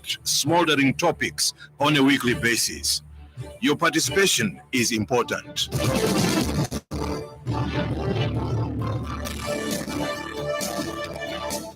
hot, smoldering topics on a weekly basis. Your participation is important.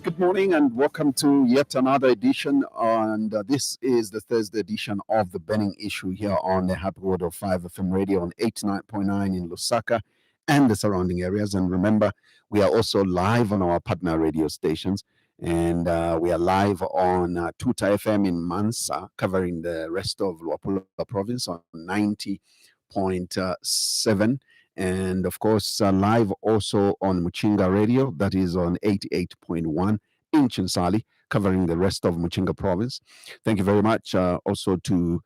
Good morning and welcome to yet another edition, and this is the Thursday edition of the Burning Issue here on the Happy World of 5 FM radio on 89.9 in Lusaka and the surrounding areas. And remember, we are also live on our partner radio stations, and we are live on Tuta FM in Mansa, covering the rest of Luapula province on 90.7. And of course, live also on Muchinga Radio, that is on 88.1 in Chinsali, covering the rest of Muchinga province. Thank you very much also to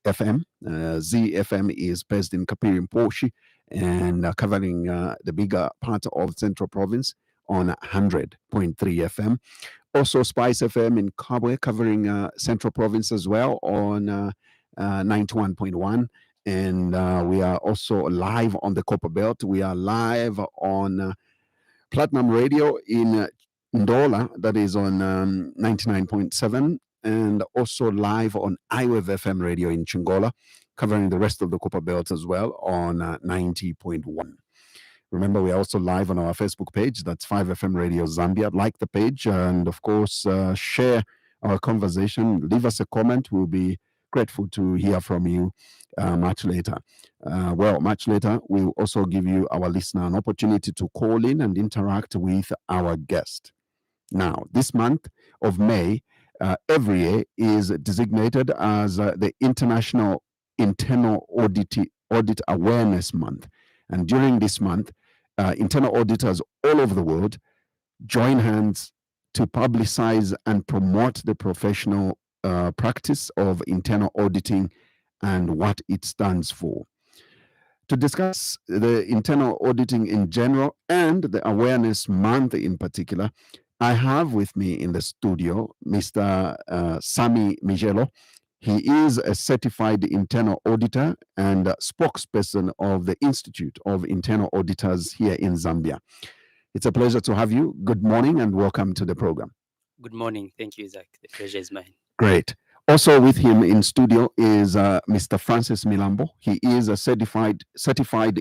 FM. ZFM is based in Kapiri Mposhi and covering the bigger part of Central Province on 100.3 FM. Also Spice FM in Kabwe, covering Central Province as well on 91.1. And we are also live on the Copper Belt. We are live on Platinum Radio in Ndola, that is on 99.7, and also live on iWave FM Radio in Chingola, covering the rest of the Copper Belt as well on 90.1. Remember, we are also live on our Facebook page. That's 5FM Radio Zambia. Like the page and, of course, share our conversation. Leave us a comment. We'll be grateful to hear from you much later. Much later, we'll also give you, our listener, an opportunity to call in and interact with our guest. Now, this month of May, every year is designated as the International Internal Audit Awareness Month. And during this month, internal auditors all over the world join hands to publicize and promote the professional practice of internal auditing and what it stands for. To discuss the internal auditing in general and the Awareness Month in particular, I have with me in the studio Mr. Sammy Michelo. He is a certified internal auditor and spokesperson of the Institute of Internal Auditors here in Zambia. It's a pleasure to have you. Good morning and welcome to the program. Good morning. Thank you, Zach. The pleasure is mine. Great. Also with him in studio is Mr. Francis Milambo. He is a certified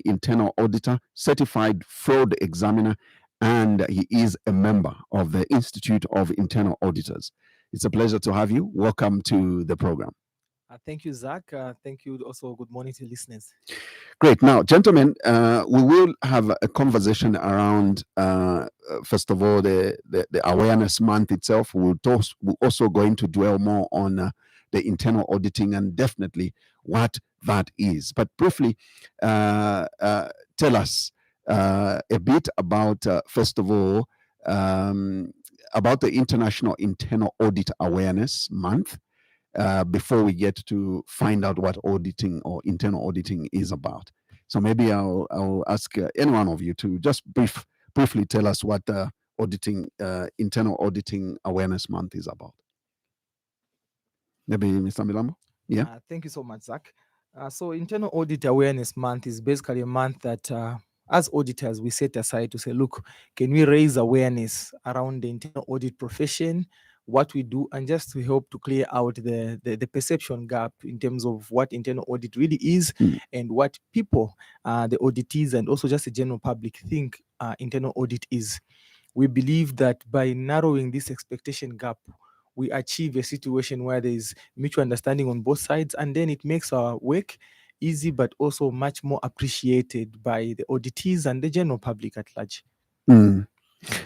internal auditor, certified fraud examiner, and he is a member of the Institute of Internal Auditors. It's a pleasure to have you. Welcome to the program. Thank you, Zach. Thank you also. Good morning to listeners. Great. Now, gentlemen, we will have a conversation around, first of all, the Awareness Month itself. We're also going to dwell more on the internal auditing and definitely what that is. But briefly, tell us a bit about, first of all, about the International Internal Audit Awareness Month. Before we get to find out what auditing or internal auditing is about. So maybe I'll ask any one of you to just briefly tell us what the Internal Auditing Awareness Month is about. Maybe Mr. Milambo? Yeah. Thank you so much, Zach. So Internal Audit Awareness Month is basically a month that as auditors, we set aside to say, look, can we raise awareness around the internal audit profession, what we do, and just to help to clear out the perception gap in terms of what internal audit really is and what people, the auditees and also just the general public think internal audit is. We believe that by narrowing this expectation gap, we achieve a situation where there is mutual understanding on both sides, and then it makes our work easy but also much more appreciated by the auditees and the general public at large.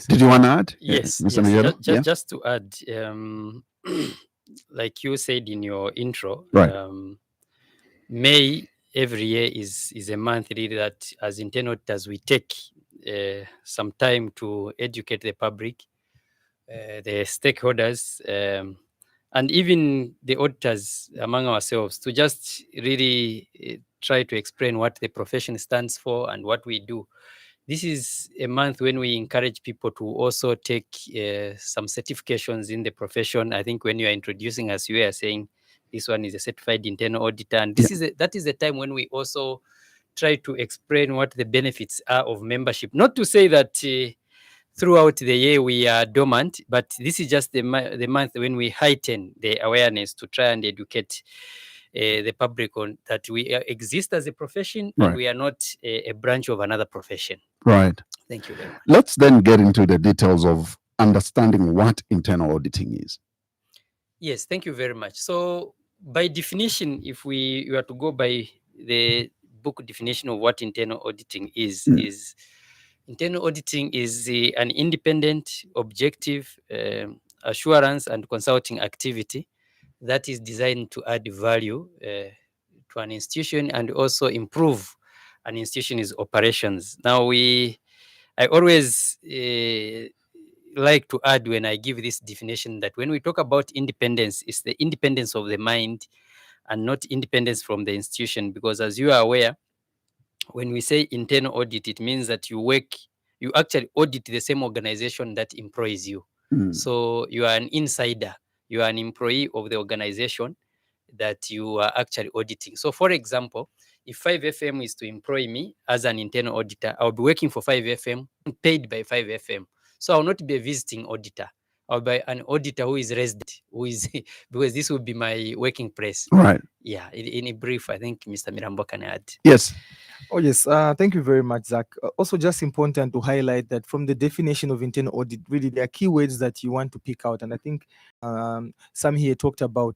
Did you want to add? Yes. Mr. Michelo? Just to add, like you said in your intro, right. May every year is a month really that as internal auditors we take some time to educate the public, the stakeholders, and even the auditors among ourselves to just really try to explain what the profession stands for and what we do. This is a month when we encourage people to also take some certifications in the profession. I think when you are introducing us, you are saying this one is a certified internal auditor. And that is the time when we also try to explain what the benefits are of membership. Not to say that throughout the year we are dormant, but this is just the month when we heighten the awareness to try and educate the public on that we exist as a profession, and Right. we are not a branch of another profession. Right. Thank you very much. Let's then get into the details of understanding what internal auditing is. Yes, thank you very much. So by definition, if we were to go by the book definition of what internal auditing is internal auditing is an independent, objective assurance and consulting activity that is designed to add value to an institution and also improve an institution's operations. Now, I always like to add when I give this definition that when we talk about independence, it's the independence of the mind and not independence from the institution, because as you are aware, when we say internal audit, it means that you actually audit the same organization that employs you. So you are an insider, you are an employee of the organization that you are actually auditing. So for example, if 5FM is to employ me as an internal auditor, I'll be working for 5FM, paid by 5FM. So I'll not be a visiting auditor. I'll be an auditor who is resident, because this will be my working place. Right. Yeah, in a brief, I think Mr. Milambo can add. Yes. Oh, yes. Thank you very much, Zach. Also, just important to highlight that from the definition of internal audit, really, there are keywords that you want to pick out. And I think Sam here talked about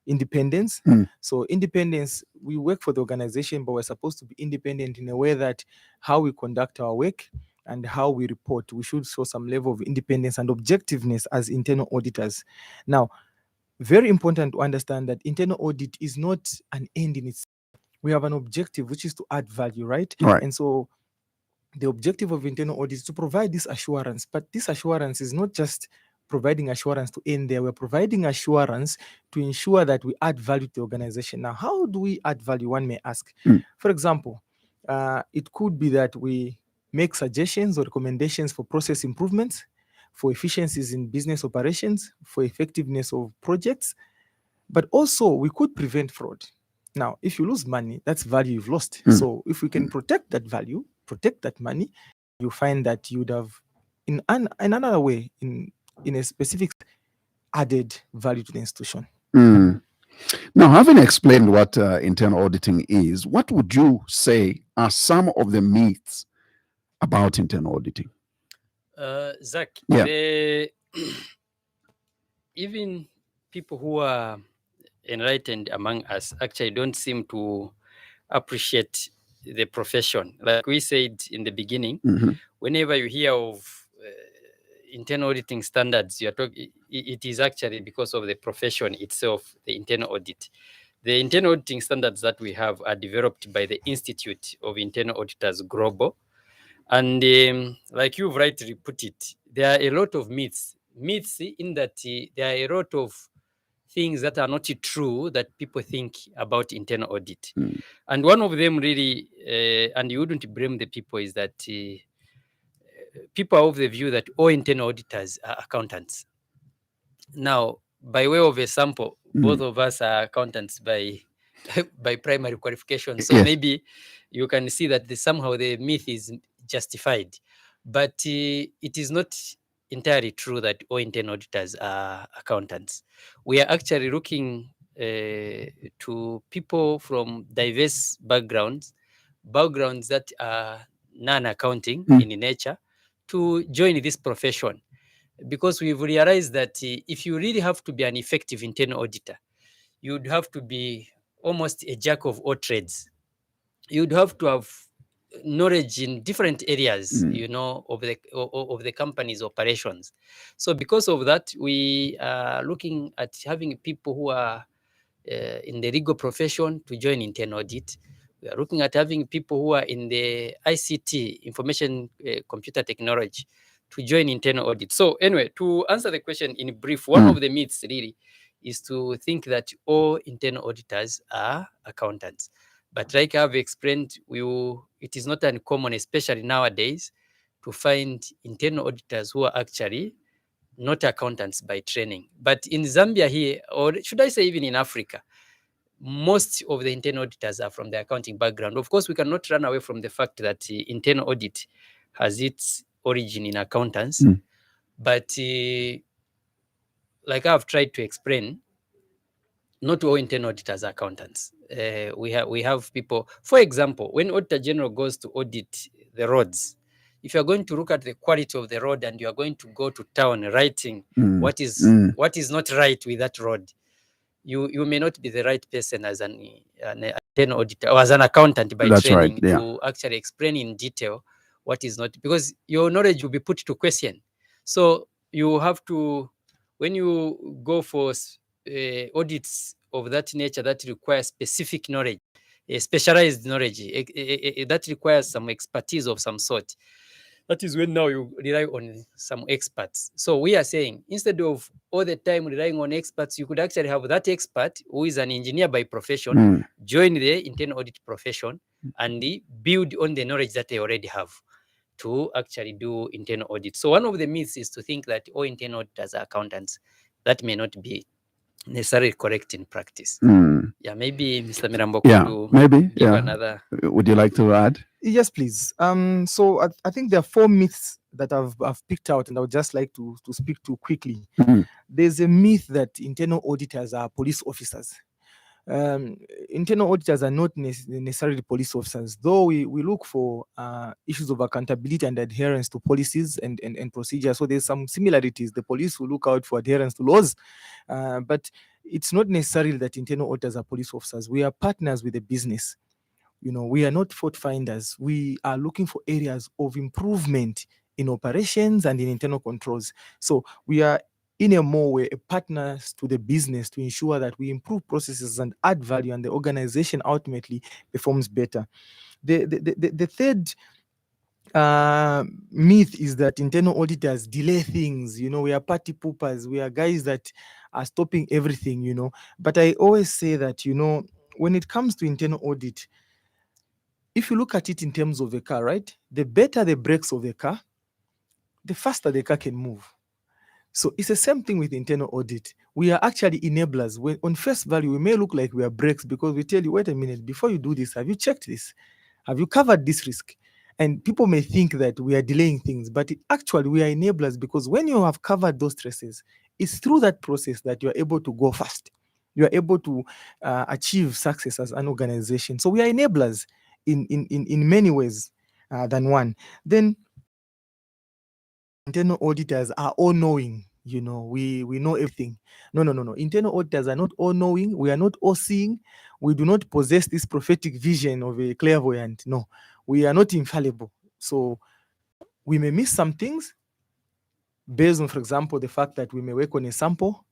independence. So independence, we work for the organization, but we're supposed to be independent in a way that how we conduct our work and how we report, we should show some level of independence and objectiveness as internal auditors. Now, very important to understand that internal audit is not an end in itself. We have an objective, which is to add value, right? Right. And so the objective of internal audit is to provide this assurance, but this assurance is not just providing assurance to end there. We're providing assurance to ensure that we add value to the organization. Now, how do we add value, one may ask? For example, it could be that we make suggestions or recommendations for process improvements, for efficiencies in business operations, for effectiveness of projects, but also we could prevent fraud. Now, if you lose money, that's value you've lost. So if we can protect that value, protect that money, you find that you'd have, in another way, in a specific, added value to the institution. Now, having explained what internal auditing is, what would you say are some of the myths about internal auditing? Zach, Yeah. Even people who are enlightened among us actually don't seem to appreciate the profession. Like we said in the beginning, whenever you hear of internal auditing standards, it is actually because of the profession itself, the internal audit. The internal auditing standards that we have are developed by the Institute of Internal Auditors Global. And like you've rightly put it, there are a lot of myths in that there are a lot of things that are not true that people think about internal audit. And one of them really, and you wouldn't blame the people, is that people are of the view that all internal auditors are accountants. Now, by way of a sample, both of us are accountants by primary qualification. So Yes. maybe you can see that somehow the myth is justified. But it is not entirely true that all internal auditors are accountants. We are actually looking to people from diverse backgrounds that are non-accounting in nature, to join this profession, because we've realized that if you really have to be an effective internal auditor, you'd have to be almost a jack of all trades. You'd have to have knowledge in different areas, of the company's operations. So because of that, we are looking at having people who are in the legal profession to join internal audit. We are looking at having people who are in the ICT, information computer technology, to join internal audit. So anyway, to answer the question in brief, one of the myths really is to think that all internal auditors are accountants. But like I've explained, it is not uncommon, especially nowadays, to find internal auditors who are actually not accountants by training. But in Zambia here, or should I say even in Africa, most of the internal auditors are from the accounting background. Of course, we cannot run away from the fact that internal audit has its origin in accountants, but like I've tried to explain, not all internal auditors are accountants. We have people, for example, when Auditor General goes to audit the roads, if you're going to look at the quality of the road and you are going to go to town writing what is not right with that road, you may not be the right person as an internal auditor or as an accountant by That's training right, yeah. to actually explain in detail what is not, because your knowledge will be put to question. So you have to, when you go for audits of that nature that requires specific knowledge, specialized knowledge, that requires some expertise of some sort, that is when now you rely on some experts. So we are saying, instead of all the time relying on experts, you could actually have that expert who is an engineer by profession, join the internal audit profession and build on the knowledge that they already have to actually do internal audit. So one of the myths is to think that all internal auditors are accountants. That may not be necessarily correct in practice. Yeah, maybe Mr. Milambo could do maybe give another. Would you like to add? Yes, please. So I think there are 4 myths that I've picked out, and I would just like to speak to quickly. There's a myth that internal auditors are police officers. Internal auditors are not necessarily police officers, though we look for issues of accountability and adherence to policies and procedures. So there's some similarities. The police will look out for adherence to laws, but it's not necessarily that internal auditors are police officers. We are partners with the business. We are not fault finders. We are looking for areas of improvement in operations and in internal controls. So we are, in a more way, a partners to the business to ensure that we improve processes and add value, and the organization ultimately performs better. The third myth is that internal auditors delay things. We are party poopers. We are guys that are stopping everything. But I always say that when it comes to internal audit, if you look at it in terms of a car, right? The better the brakes of the car, the faster the car can move. So it's the same thing with internal audit. We are actually enablers. When on face value, we may look like we are brakes because we tell you, wait a minute, before you do this, have you checked this? Have you covered this risk? And people may think that we are delaying things, but actually we are enablers, because when you have covered those stresses, it's through that process that you are able to go fast. You are able to achieve success as an organization. So we are enablers in many ways than one. Then internal auditors are all knowing. We know everything. No. Internal auditors are not all knowing. We are not all seeing. We do not possess this prophetic vision of a clairvoyant. No, we are not infallible. So we may miss some things based on, for example, the fact that we may work on a sample,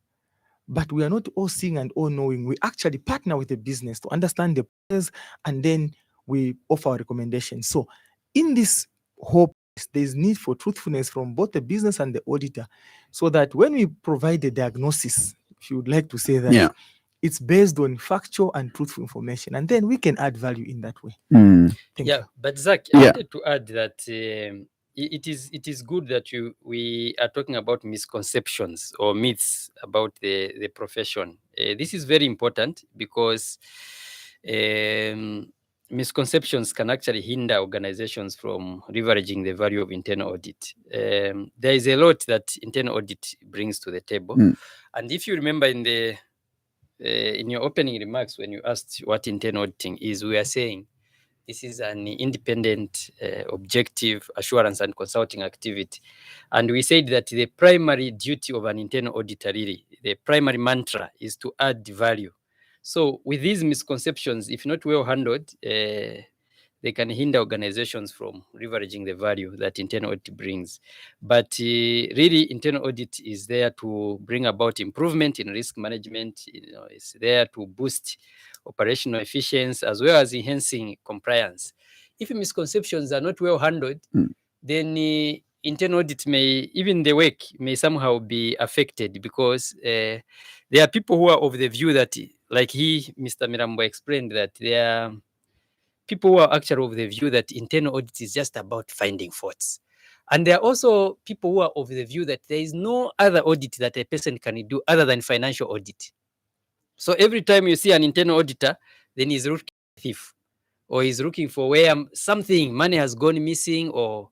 but we are not all seeing and all knowing. We actually partner with the business to understand the process, and then we offer our recommendations. So in this whole, there's need for truthfulness from both the business and the auditor, so that when we provide a diagnosis, if you would like to say that, it's based on factual and truthful information, and then we can add value in that way. Thank you. But Zach, I wanted to add that it is good that we are talking about misconceptions or myths about the profession. This is very important because misconceptions can actually hinder organizations from leveraging the value of internal audit. There is a lot that internal audit brings to the table, and if you remember in your opening remarks when you asked what internal auditing is, we are saying this is an independent, objective assurance and consulting activity. And we said that the primary duty of an internal auditor, really, the primary mantra is to add value. So with these misconceptions, if not well handled, they can hinder organizations from leveraging the value that internal audit brings. But really, internal audit is there to bring about improvement in risk management. It's there to boost operational efficiency as well as enhancing compliance. If misconceptions are not well handled, then internal audit even the work may somehow be affected, because there are people who are of the view that, like Mr. Milambo explained, that there are people who are actually of the view that internal audit is just about finding faults. And there are also people who are of the view that there is no other audit that a person can do other than financial audit. So every time you see an internal auditor, then he's looking for a thief, or he's looking for where money has gone missing, or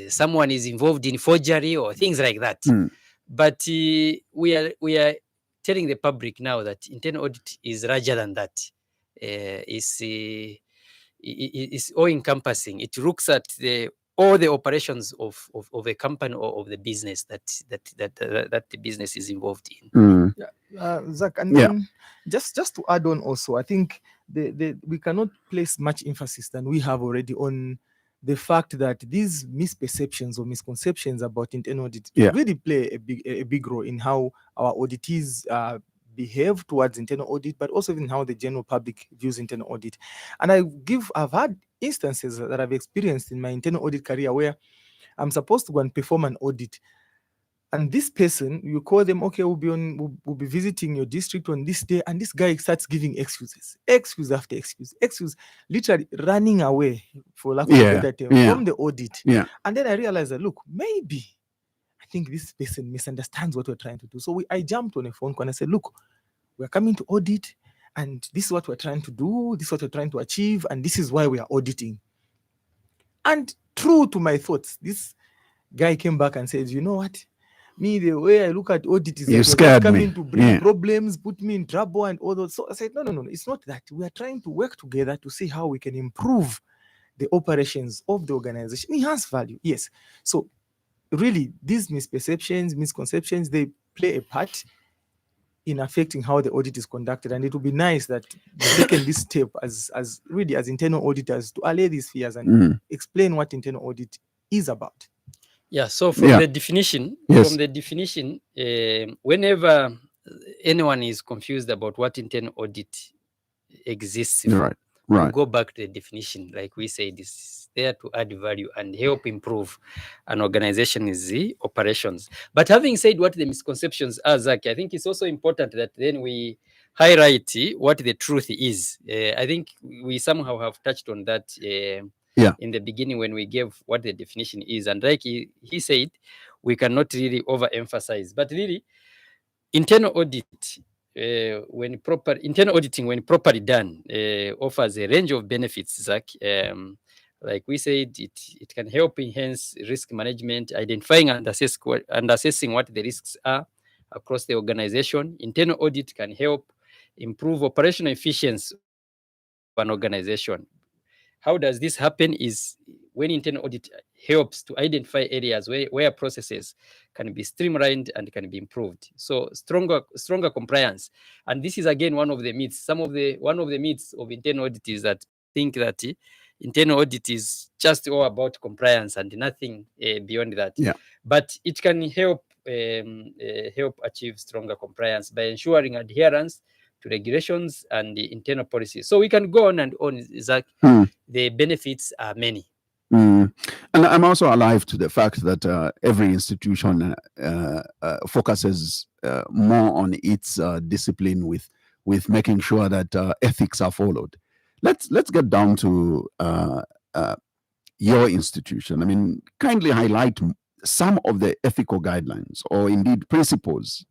someone is involved in forgery or things like that. But we are telling the public now that internal audit is larger than that. It's all encompassing. It looks at all the operations of a company or of the business that the business is involved in. Zach, and then just to add on also, I think we cannot place much emphasis than we have already on the fact that these misperceptions or misconceptions about internal audit really play a big role in how our auditees behave towards internal audit, but also in how the general public views internal audit. And I've had instances that I've experienced in my internal audit career where I'm supposed to go and perform an audit. And this person, you call them, okay, we'll be visiting your district on this day, and this guy starts giving excuses, excuse after excuse, literally running away, for lack of a better term, from the audit. And then I realized that, look, maybe I think this person misunderstands what we're trying to do. So I jumped on a phone call and I said, look, we're coming to audit, and this is what we're trying to do, this is what we're trying to achieve, and this is why we are auditing. And true to my thoughts, this guy came back and said, you know what? Me, the way I look at audit is like you're coming to bring problems, put me in trouble and all those. So I said, no, it's not that. We are trying to work together to see how we can improve the operations of the organization. It has value, yes. So really, these misperceptions, misconceptions, they play a part in affecting how the audit is conducted. And it would be nice that we've taken this step as internal auditors to allay these fears and explain what internal audit is about. Yeah, so from the definition, whenever anyone is confused about what internal audit exists for, we'll go back to the definition. Like we say, this is there to add value and help improve an organization's operations. But having said what the misconceptions are, Zach, I think it's also important that then we highlight what the truth is. I think we somehow have touched on that in the beginning when we gave what the definition is. And like he said, we cannot really overemphasize. But really, internal audit, internal auditing, when properly done, offers a range of benefits, Zach. Like we said, it can help enhance risk management, identifying and assessing what the risks are across the organization. Internal audit can help improve operational efficiency of an organization. How does this happen is when internal audit helps to identify areas where processes can be streamlined and can be improved. So stronger compliance. And this is again one of the myths. One of the myths of internal audit is that think that internal audit is just all about compliance and nothing beyond that. But it can help achieve stronger compliance by ensuring adherence to regulations and the internal policies. So we can go on and on, Zach. The benefits are many. And I'm also alive to the fact that every institution focuses more on its discipline with making sure that ethics are followed. Let's get down to your institution. I mean, kindly highlight some of the ethical guidelines or indeed principles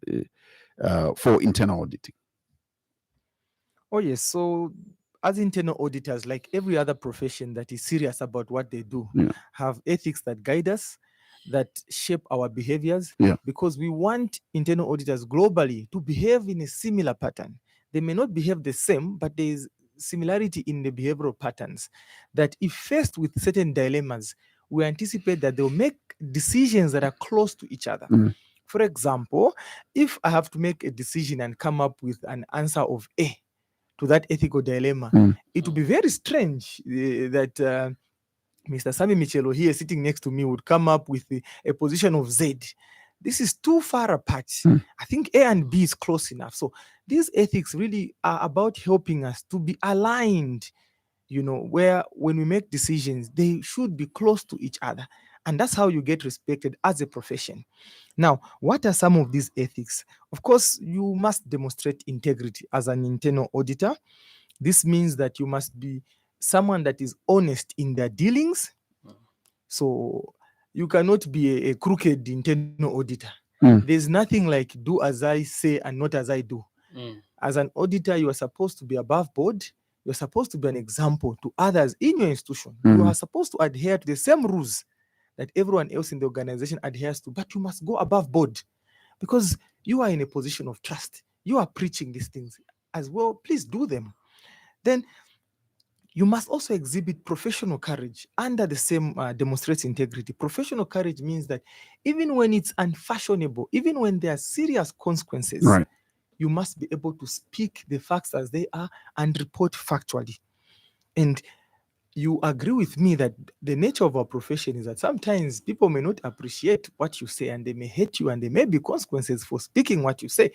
for internal auditing. Oh, yes. So as internal auditors, like every other profession that is serious about what they do, have ethics that guide us, that shape our behaviors, because we want internal auditors globally to behave in a similar pattern. They may not behave the same, but there is similarity in the behavioral patterns that if faced with certain dilemmas, we anticipate that they'll make decisions that are close to each other. For example, if I have to make a decision and come up with an answer of A to that ethical dilemma, it would be very strange that Mr. Sammy Michelo here sitting next to me would come up with a position of Z. This is too far apart. I think A and B is close enough. So these ethics really are about helping us to be aligned, where when we make decisions, they should be close to each other. And that's how you get respected as a profession. Now, what are some of these ethics? Of course, you must demonstrate integrity as an internal auditor. This means that you must be someone that is honest in their dealings. So you cannot be a crooked internal auditor. There's nothing like do as I say and not as I do. As an auditor, you are supposed to be above board. You're supposed to be an example to others in your institution. You are supposed to adhere to the same rules that everyone else in the organization adheres to, but you must go above board because you are in a position of trust. You are preaching these things as well. Please do them. Then you must also exhibit professional courage under the same demonstrates integrity. Professional courage means that even when it's unfashionable, even when there are serious consequences, Right. you must be able to speak the facts as they are and report factually. And you agree with me that the nature of our profession is that sometimes people may not appreciate what you say and they may hate you and there may be consequences for speaking what you say.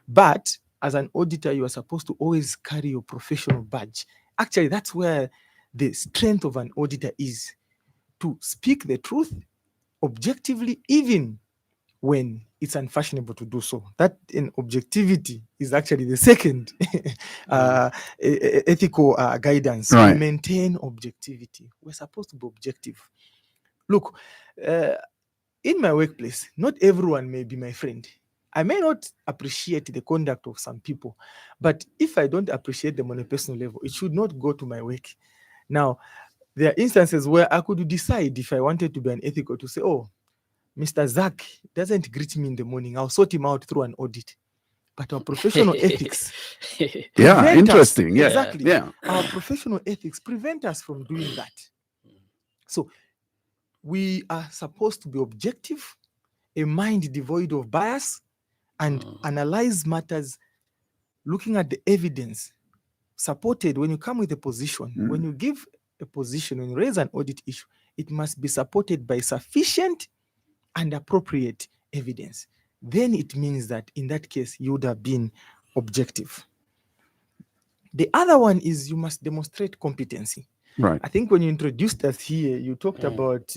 But as an auditor, you are supposed to always carry your professional badge. Actually, that's where the strength of an auditor is, to speak the truth objectively, even when it's unfashionable to do so. That in objectivity is actually the second ethical guidance. Right. We maintain objectivity. We're supposed to be objective. Look, in my workplace, not everyone may be my friend. I may not appreciate the conduct of some people, but if I don't appreciate them on a personal level, it should not go to my work. Now, there are instances where I could decide, if I wanted to be an ethical, to say, oh, Mr. Zach doesn't greet me in the morning, I'll sort him out through an audit. But our professional ethics Yeah, prevent interesting. us. Yeah. Exactly. Yeah. Our professional ethics prevent us from doing that. So we are supposed to be objective, a mind devoid of bias, and analyze matters looking at the evidence supported. When you come with a position, when you give a position, when you raise an audit issue, it must be supported by sufficient and appropriate evidence. Then it means that in that case, you would have been objective. The other one is you must demonstrate competency. Right. I think when you introduced us here, you talked about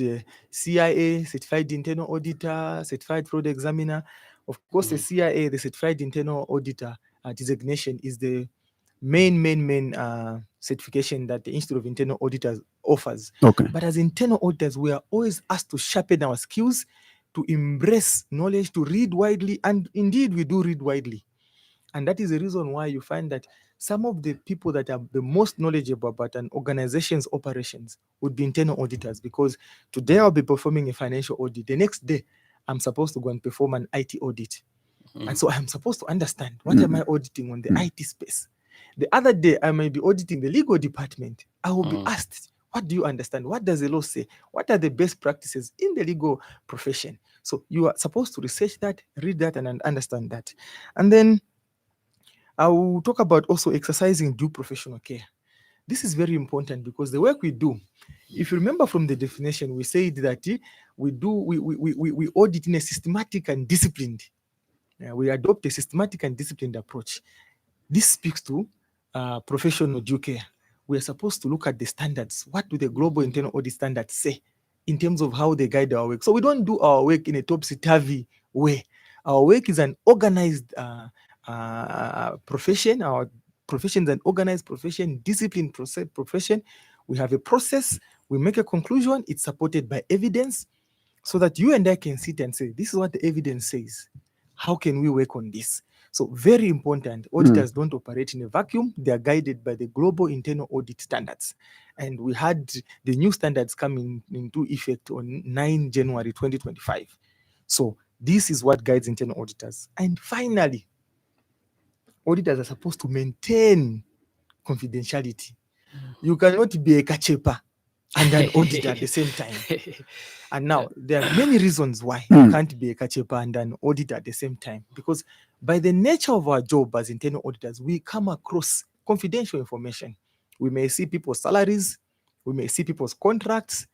CIA, Certified Internal Auditor, Certified Fraud Examiner. Of course, the CIA, the Certified Internal Auditor designation is the main certification that the Institute of Internal Auditors offers. Okay. But as internal auditors, we are always asked to sharpen our skills, to embrace knowledge, to read widely, and indeed we do read widely. And that is the reason why you find that some of the people that are the most knowledgeable about an organization's operations would be internal auditors, because today I'll be performing a financial audit. The next day, I'm supposed to go and perform an IT audit. And so I'm supposed to understand what am I auditing on the IT space. The other day, I may be auditing the legal department. I will be asked, what do you understand? What does the law say? What are the best practices in the legal profession? So you are supposed to research that, read that, and understand that. And then I will talk about also exercising due professional care. This is very important because the work we do, if you remember from the definition, we said that we audit in a systematic and disciplined. We adopt a systematic and disciplined approach. This speaks to professional due care. We are supposed to look at the standards. What do the global internal audit standards say in terms of how they guide our work? So we don't do our work in a topsy-turvy way. Our work is an organized profession. Our profession is an organized profession, disciplined profession. We have a process. We make a conclusion. It's supported by evidence so that you and I can sit and say, this is what the evidence says. How can we work on this? So very important. Auditors don't operate in a vacuum. They are guided by the global internal audit standards. And we had the new standards coming into effect on 9 January 2025. So this is what guides internal auditors. And finally, auditors are supposed to maintain confidentiality. You cannot be a kachepa and an auditor at the same time. And now there are many reasons why you can't be a kachepa and an auditor at the same time. Because by the nature of our job as internal auditors, we come across confidential information. We may see people's salaries, we may see people's contracts,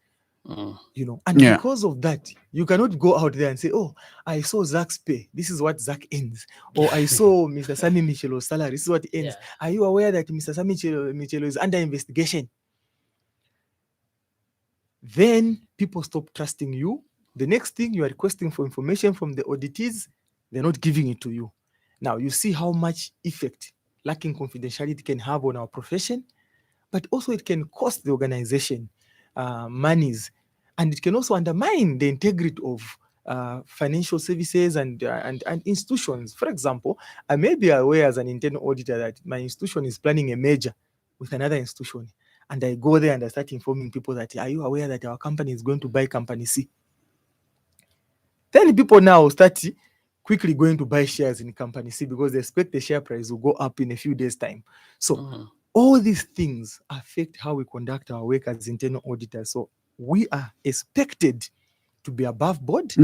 and because of that, you cannot go out there and say, oh, I saw Zach's pay. This is what Zach earns. Or I saw Mr. Sammy Michelo's salary. This is what he earns. Are you aware that Mr. Sammy Michelo is under investigation? Then people stop trusting you. The next thing, you are requesting for information from the auditees, they're not giving it to you. Now, you see how much effect lacking confidentiality can have on our profession, but also it can cost the organization monies, and it can also undermine the integrity of financial services and institutions. For example, I may be aware as an internal auditor that my institution is planning a merger with another institution. and I go there and I start informing people that, are you aware that our company is going to buy company C? Then people now start quickly going to buy shares in company C because they expect the share price will go up in a few days' time. So all these things affect how we conduct our work as internal auditors. So we are expected to be above board.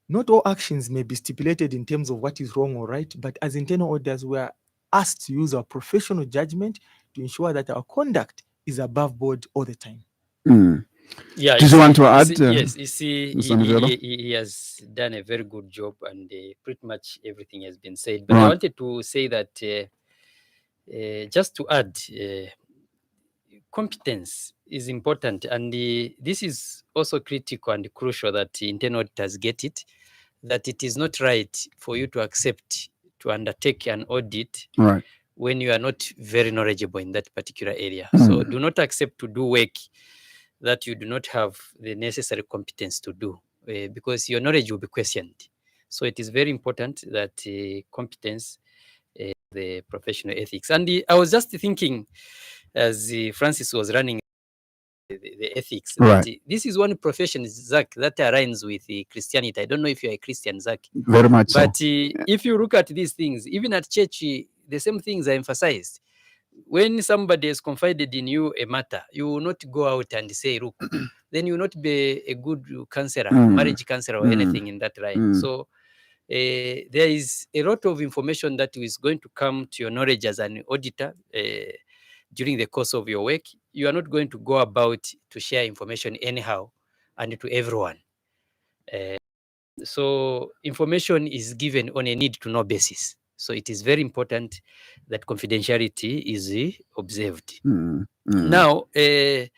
Not all actions may be stipulated in terms of what is wrong or right, but as internal auditors, we are asked to use our professional judgment to ensure that our conduct is above board all the time. Yeah, Did you want to add? Yes, you see, Mr. Michelo? he has done a very good job, and pretty much everything has been said. But I wanted to say that just to add, competence is important, and this is also critical and crucial that internal auditors get it, that it is not right for you to accept to undertake an audit when you are not very knowledgeable in that particular area. So do not accept to do work that you do not have the necessary competence to do, because your knowledge will be questioned. So it is very important that competence, the professional ethics. And I was just thinking, as Francis was running the ethics, that this is one profession, Zach, that aligns with Christianity. I don't know if you're a Christian, Zach. Very much but so. If you look at these things, even at church, the same things are emphasized. When somebody has confided in you a matter, you will not go out and say, look, then you will not be a good counselor, marriage counselor, or anything in that line. So there is a lot of information that is going to come to your knowledge as an auditor during the course of your work. You are not going to go about to share information anyhow and to everyone. So information is given on a need-to-know basis. So it is very important that confidentiality is observed. Now, these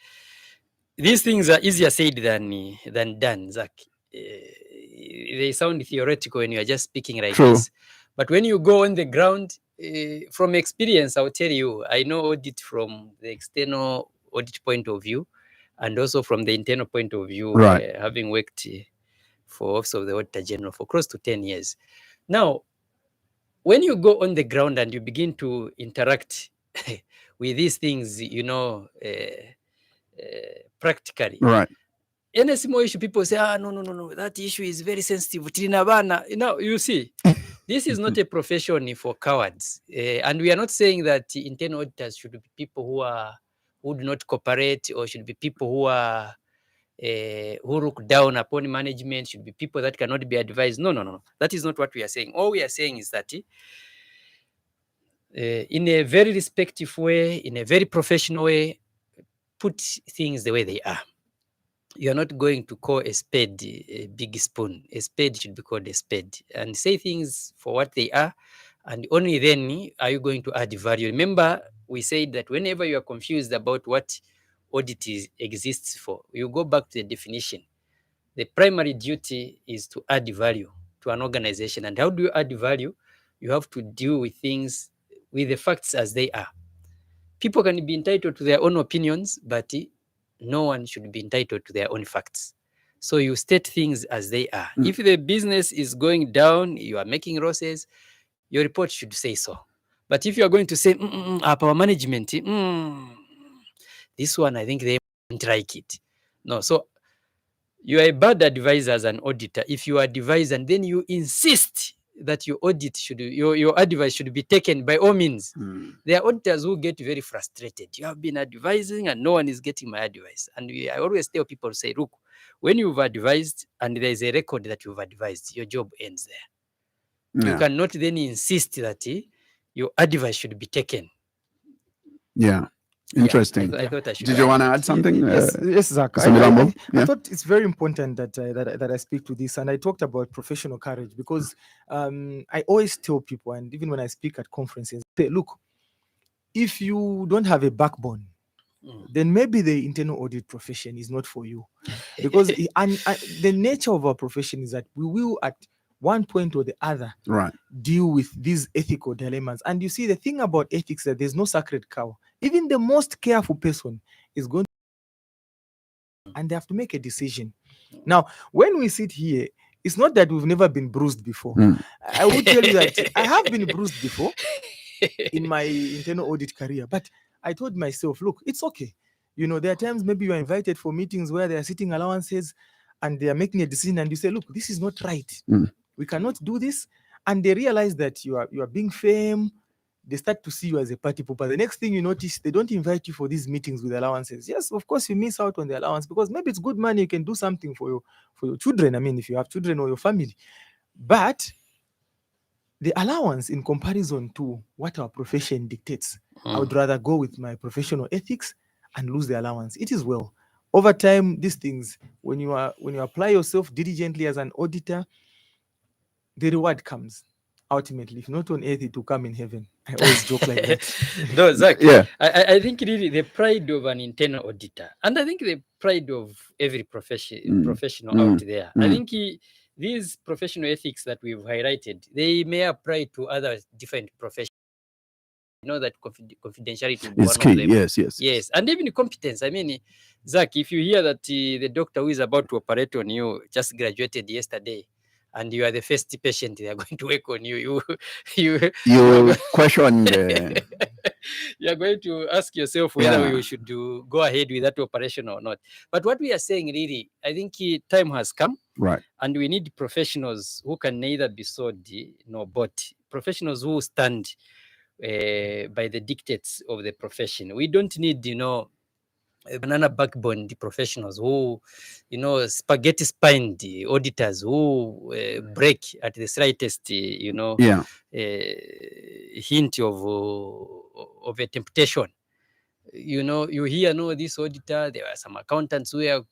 things are easier said than done, Zach. They sound theoretical when you are just speaking like this. But when you go on the ground, from experience, I'll tell you, I know audit from the external audit point of view and also from the internal point of view, having worked for Office of the Auditor General for close to 10 years. Now, when you go on the ground and you begin to interact with these things, practically. Any small issue, people say, no, that issue is very sensitive. You see, this is not a profession for cowards. And we are not saying that internal auditors should be people who do not cooperate, or should be people who look down upon management, should be people that cannot be advised. No. That is not what we are saying. All we are saying is that in a very respectful way, in a very professional way, put things the way they are. You are not going to call a spade a big spoon. A spade should be called a spade, and say things for what they are, and only then are you going to add value. Remember, we said that whenever you are confused about what audit exists for, you go back to the definition. The primary duty is to add value to an organization. And how do you add value? You have to deal with things with the facts as they are. People can be entitled to their own opinions, but no one should be entitled to their own facts. So you state things as they are. If the business is going down, you are making losses, your report should say so. But if you are going to say, our management, this one, I think they won't like it. No, so you are a bad advisor as an auditor if you advise and then you insist that your audit should, your advice should be taken by all means. There are auditors who get very frustrated. You have been advising and no one is getting my advice. And I always tell people, say, look, when you've advised and there is a record that you've advised, your job ends there. You cannot then insist that your advice should be taken. Interesting. I thought I should. Did you want to add something? Yes, Zach. Mr. I thought it's very important that I speak to this, and I talked about professional courage because I always tell people, and even when I speak at conferences, say, look, if you don't have a backbone, then maybe the internal audit profession is not for you, because the nature of our profession is that we will at one point or the other deal with these ethical dilemmas. And you see, the thing about ethics is that there's no sacred cow. Even the most careful person is going to, and they have to make a decision. Now, when we sit here, it's not that we've never been bruised before. I would tell you that I have been bruised before in my internal audit career, but I told myself, look, it's okay. There are times maybe you are invited for meetings where there are sitting allowances and they are making a decision and you say, look, this is not right. We cannot do this. And they realize that you are being firm. They start to see you as a party pooper. The next thing you notice, they don't invite you for these meetings with allowances. Yes, of course, you miss out on the allowance because maybe it's good money. You can do something for your children. I mean, if you have children or your family. But the allowance in comparison to what our profession dictates, I would rather go with my professional ethics and lose the allowance. It is well. Over time, these things, when you apply yourself diligently as an auditor, the reward comes. Ultimately, if not on earth, it will come in heaven. I always joke like that. No, Zach, Yeah. I think really the pride of an internal auditor, and I think the pride of every professional out there, I think these professional ethics that we've highlighted, they may apply to other different professions. That confidentiality will be It's one key. of them. Yes. And even competence. I mean, Zach, if you hear that the doctor who is about to operate on you just graduated yesterday, and you are the first patient they are going to work on you You question you are going to ask yourself whether you should go ahead with that operation or not. But what we are saying really, I think time has come, right. and we need professionals who can neither be sold nor bought. Professionals who stand by the dictates of the profession. We don't need, banana backbone professionals who, spaghetti spined auditors who break at the slightest, hint of a temptation. You hear, no, this auditor, there are some accountants who are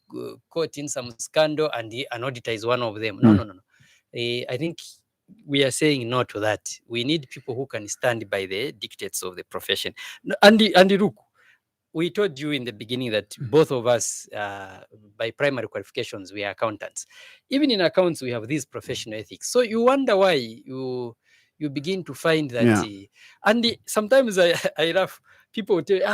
caught in some scandal, and an auditor is one of them. No. I think we are saying no to that. We need people who can stand by the dictates of the profession. And look, we told you in the beginning that both of us, by primary qualifications, we are accountants. Even in accounts, we have these professional ethics. So you wonder why you begin to find that. And sometimes I laugh. People will tell you,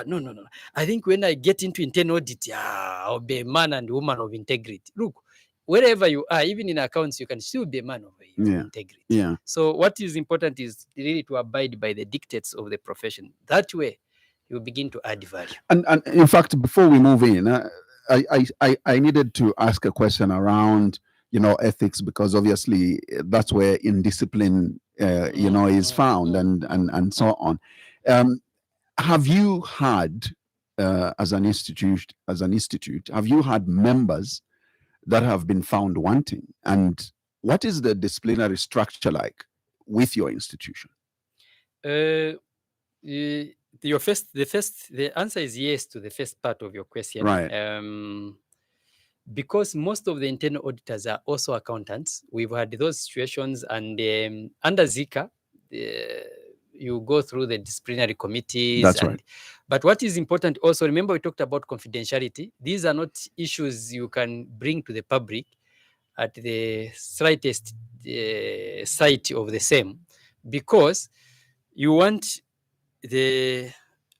no. I think when I get into internal audit, I'll be a man and woman of integrity. Look, wherever you are, even in accounts, you can still be a man of integrity. Yeah. So what is important is really to abide by the dictates of the profession. That way, you begin to add value. And in fact, before we move in, I needed to ask a question around ethics, because obviously that's where indiscipline is found and so on. Have you had as an institute, have you had members that have been found wanting, and what is the disciplinary structure like with your institution? The answer is yes to the first part of your question. Right. Because most of the internal auditors are also accountants. We've had those situations, and under Zika, you go through the disciplinary committees. That's right. But what is important also, remember we talked about confidentiality. These are not issues you can bring to the public at the slightest sight of the same, because you want the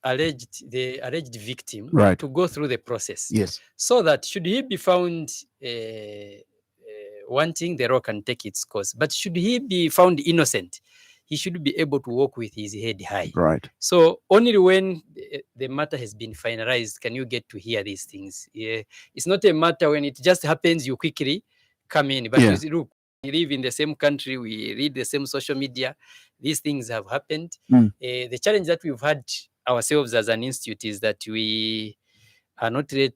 alleged victim to go through the process. Yes. So that should he be found wanting, the law can take its course. But should he be found innocent, he should be able to walk with his head high. Right. So only when the matter has been finalized can you get to hear these things. It's not a matter when it just happens, you quickly come in. But you see, look, we live in the same country, we read the same social media, these things have happened. The challenge that we've had ourselves as an institute is that we are not yet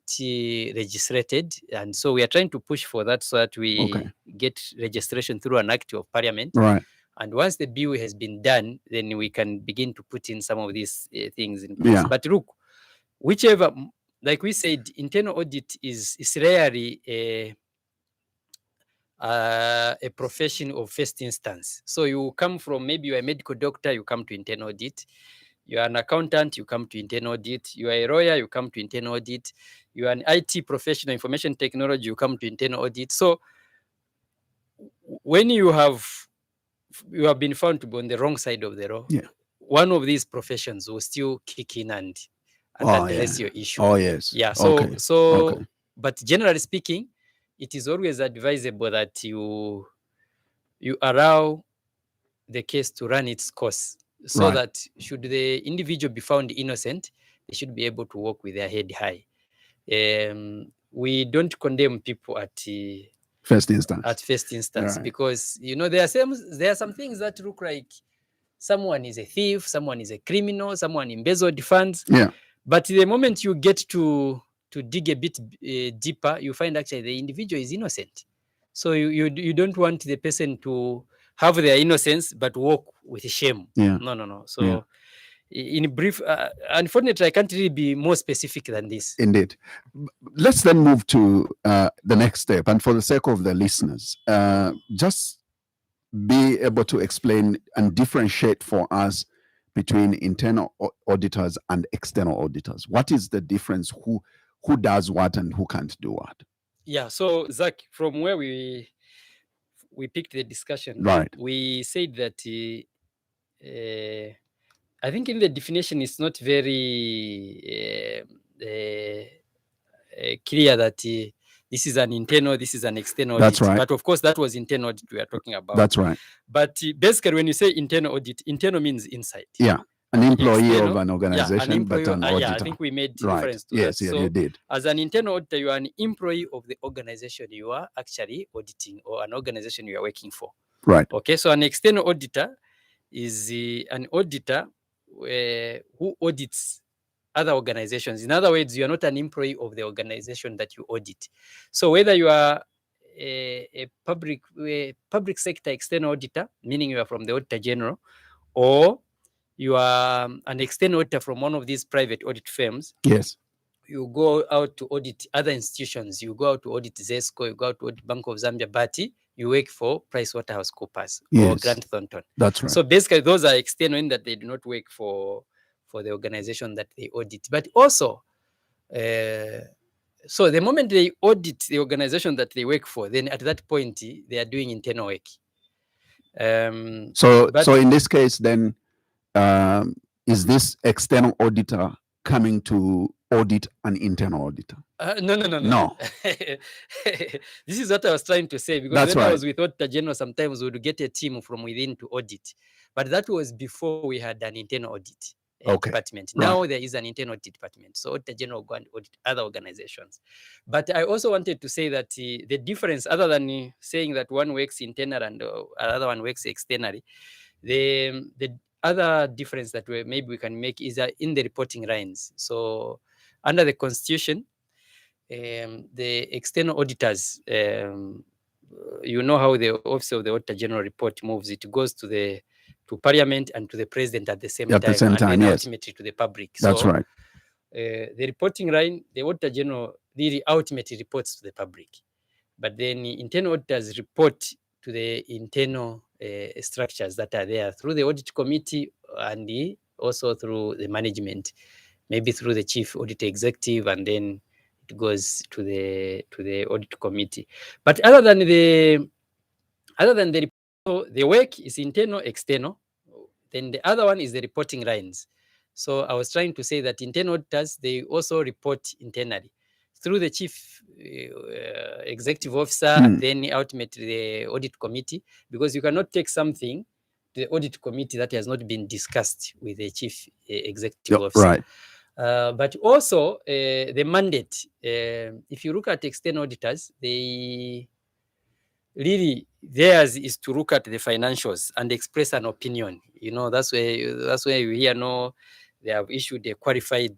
registered, and so we are trying to push for that so that we get registration through an act of parliament. Right. And once the bill has been done, then we can begin to put in some of these things in place. But look, whichever, like we said, internal audit is rarely a profession of first instance. So you come from, maybe you're a medical doctor, you come to internal audit. You're an accountant, you come to internal audit. You are a lawyer, you come to internal audit. You are an IT professional, information technology, you come to internal audit. So when you have been found to be on the wrong side of the law, one of these professions will still kick in and address your issue. Oh, yes. Yeah. But generally speaking, it is always advisable that you allow the case to run its course, so that should the individual be found innocent, they should be able to work with their head high. We don't condemn people at first instance. Right. Because there are some things that look like someone is a thief, someone is a criminal, someone embezzled funds. Yeah. But the moment you get to dig a bit deeper, you find actually the individual is innocent. So you don't want the person to have their innocence but walk with shame. Yeah. No. So in brief, unfortunately, I can't really be more specific than this. Indeed. Let's then move to the next step. And for the sake of the listeners, just be able to explain and differentiate for us between internal auditors and external auditors. What is the difference? Who does what and who can't do what? Yeah. So Zach, from where we picked the discussion, right? We said that I think in the definition it's not very clear that this is an internal, this is an external audit. That's right. But of course, that was internal audit we are talking about. That's right. But basically, when you say internal audit, internal means inside. Yeah. An employee external, of an organization, but an auditor. Yeah, I think we made reference to yes, that. Yeah, so you did. As an internal auditor, you are an employee of the organization you are actually auditing, or an organization you are working for. Right. Okay, so an external auditor is an auditor who audits other organizations. In other words, you are not an employee of the organization that you audit. So whether you are a public sector external auditor, meaning you are from the Auditor General, or you are an external auditor from one of these private audit firms. Yes. You go out to audit other institutions. You go out to audit ZESCO, you go out to audit Bank of Zambia, but you work for PricewaterhouseCoopers or Grant Thornton. That's right. So basically, those are external in that they do not work for the organization that they audit. But also, so the moment they audit the organization that they work for, then at that point, they are doing internal work. So in this case, then, is this external auditor coming to audit an internal auditor? No. This is what I was trying to say, because That's when right. I was with Auditor General, sometimes we would get a team from within to audit. But that was before we had an internal audit department. Now there is an internal audit department. So Auditor General go and audit other organizations. But I also wanted to say that the difference, other than saying that one works internal and another one works externally, the other difference that maybe we can make is in the reporting lines. So under the Constitution, the external auditors, you know how the Office of the Auditor General report moves. It goes to Parliament and to the President at the same time, and then ultimately to the public. That's right. The reporting line, the Auditor General really ultimately reports to the public. But then internal auditors report to the internal structures that are there through the audit committee and also through the management, maybe through the chief audit executive, and then it goes to the audit committee. But other than the work is internal, external. Then the other one is the reporting lines. So I was trying to say that internal auditors, they also report internally through the chief executive officer, and then ultimately the audit committee, because you cannot take something to the audit committee that has not been discussed with the chief executive officer. Right. But also the mandate, if you look at external auditors, they really, theirs is to look at the financials and express an opinion. That's where you hear they have issued a qualified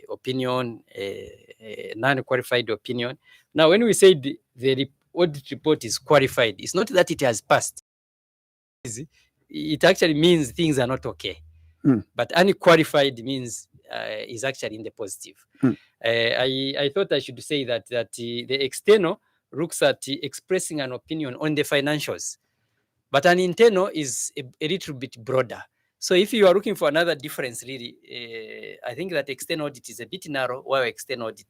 opinion, a non-qualified opinion. Now, when we say the audit report is qualified, it's not that it has passed. It actually means things are not okay. But unqualified means is actually in the positive. I thought I should say that the external looks at expressing an opinion on the financials, but an internal is a little bit broader. So if you are looking for another difference, really, I think that external audit is a bit narrow, while external audit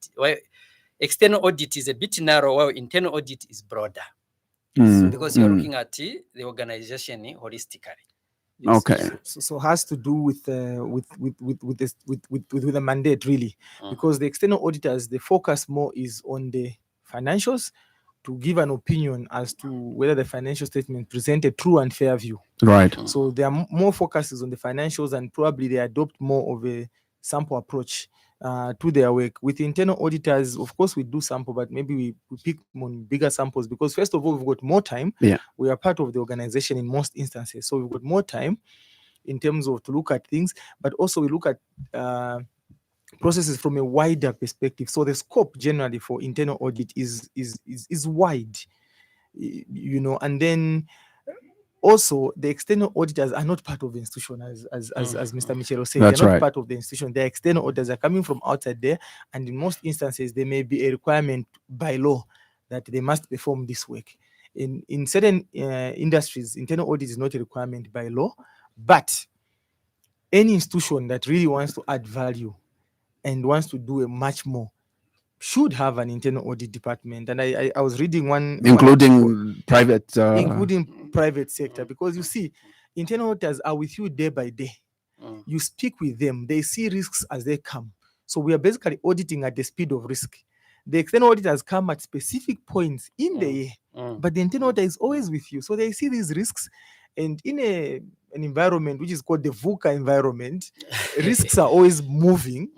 is a bit narrow, while internal audit is broader. So because you're looking at the organization holistically. Yes. Okay. So has to do with the mandate, really, because the external auditors, the focus more is on the financials, to give an opinion as to whether the financial statement present a true and fair view. Right. So there are more focuses on the financials, and probably they adopt more of a sample approach to their work. With internal auditors, of course, we do sample, but maybe we pick on bigger samples because, first of all, we've got more time. Yeah. We are part of the organization in most instances, so we've got more time in terms of to look at things, but also we look at processes from a wider perspective. So the scope generally for internal audit is wide, you know, and then also the external auditors are not part of the institution, as Mr. Michelo said. That's they're not right. part of the institution. The external auditors are coming from outside there, and in most instances there may be a requirement by law that they must perform this work. In certain industries, internal audit is not a requirement by law, but any institution that really wants to add value and wants to do a much more should have an internal audit department. And I was reading one including private including private sector, because you see, internal auditors are with you day by day. You speak with them, they see risks as they come. So we are basically auditing at the speed of risk. The external auditors come at specific points in the year, but the internal auditor is always with you. So they see these risks, and in an environment which is called the VUCA environment, risks are always moving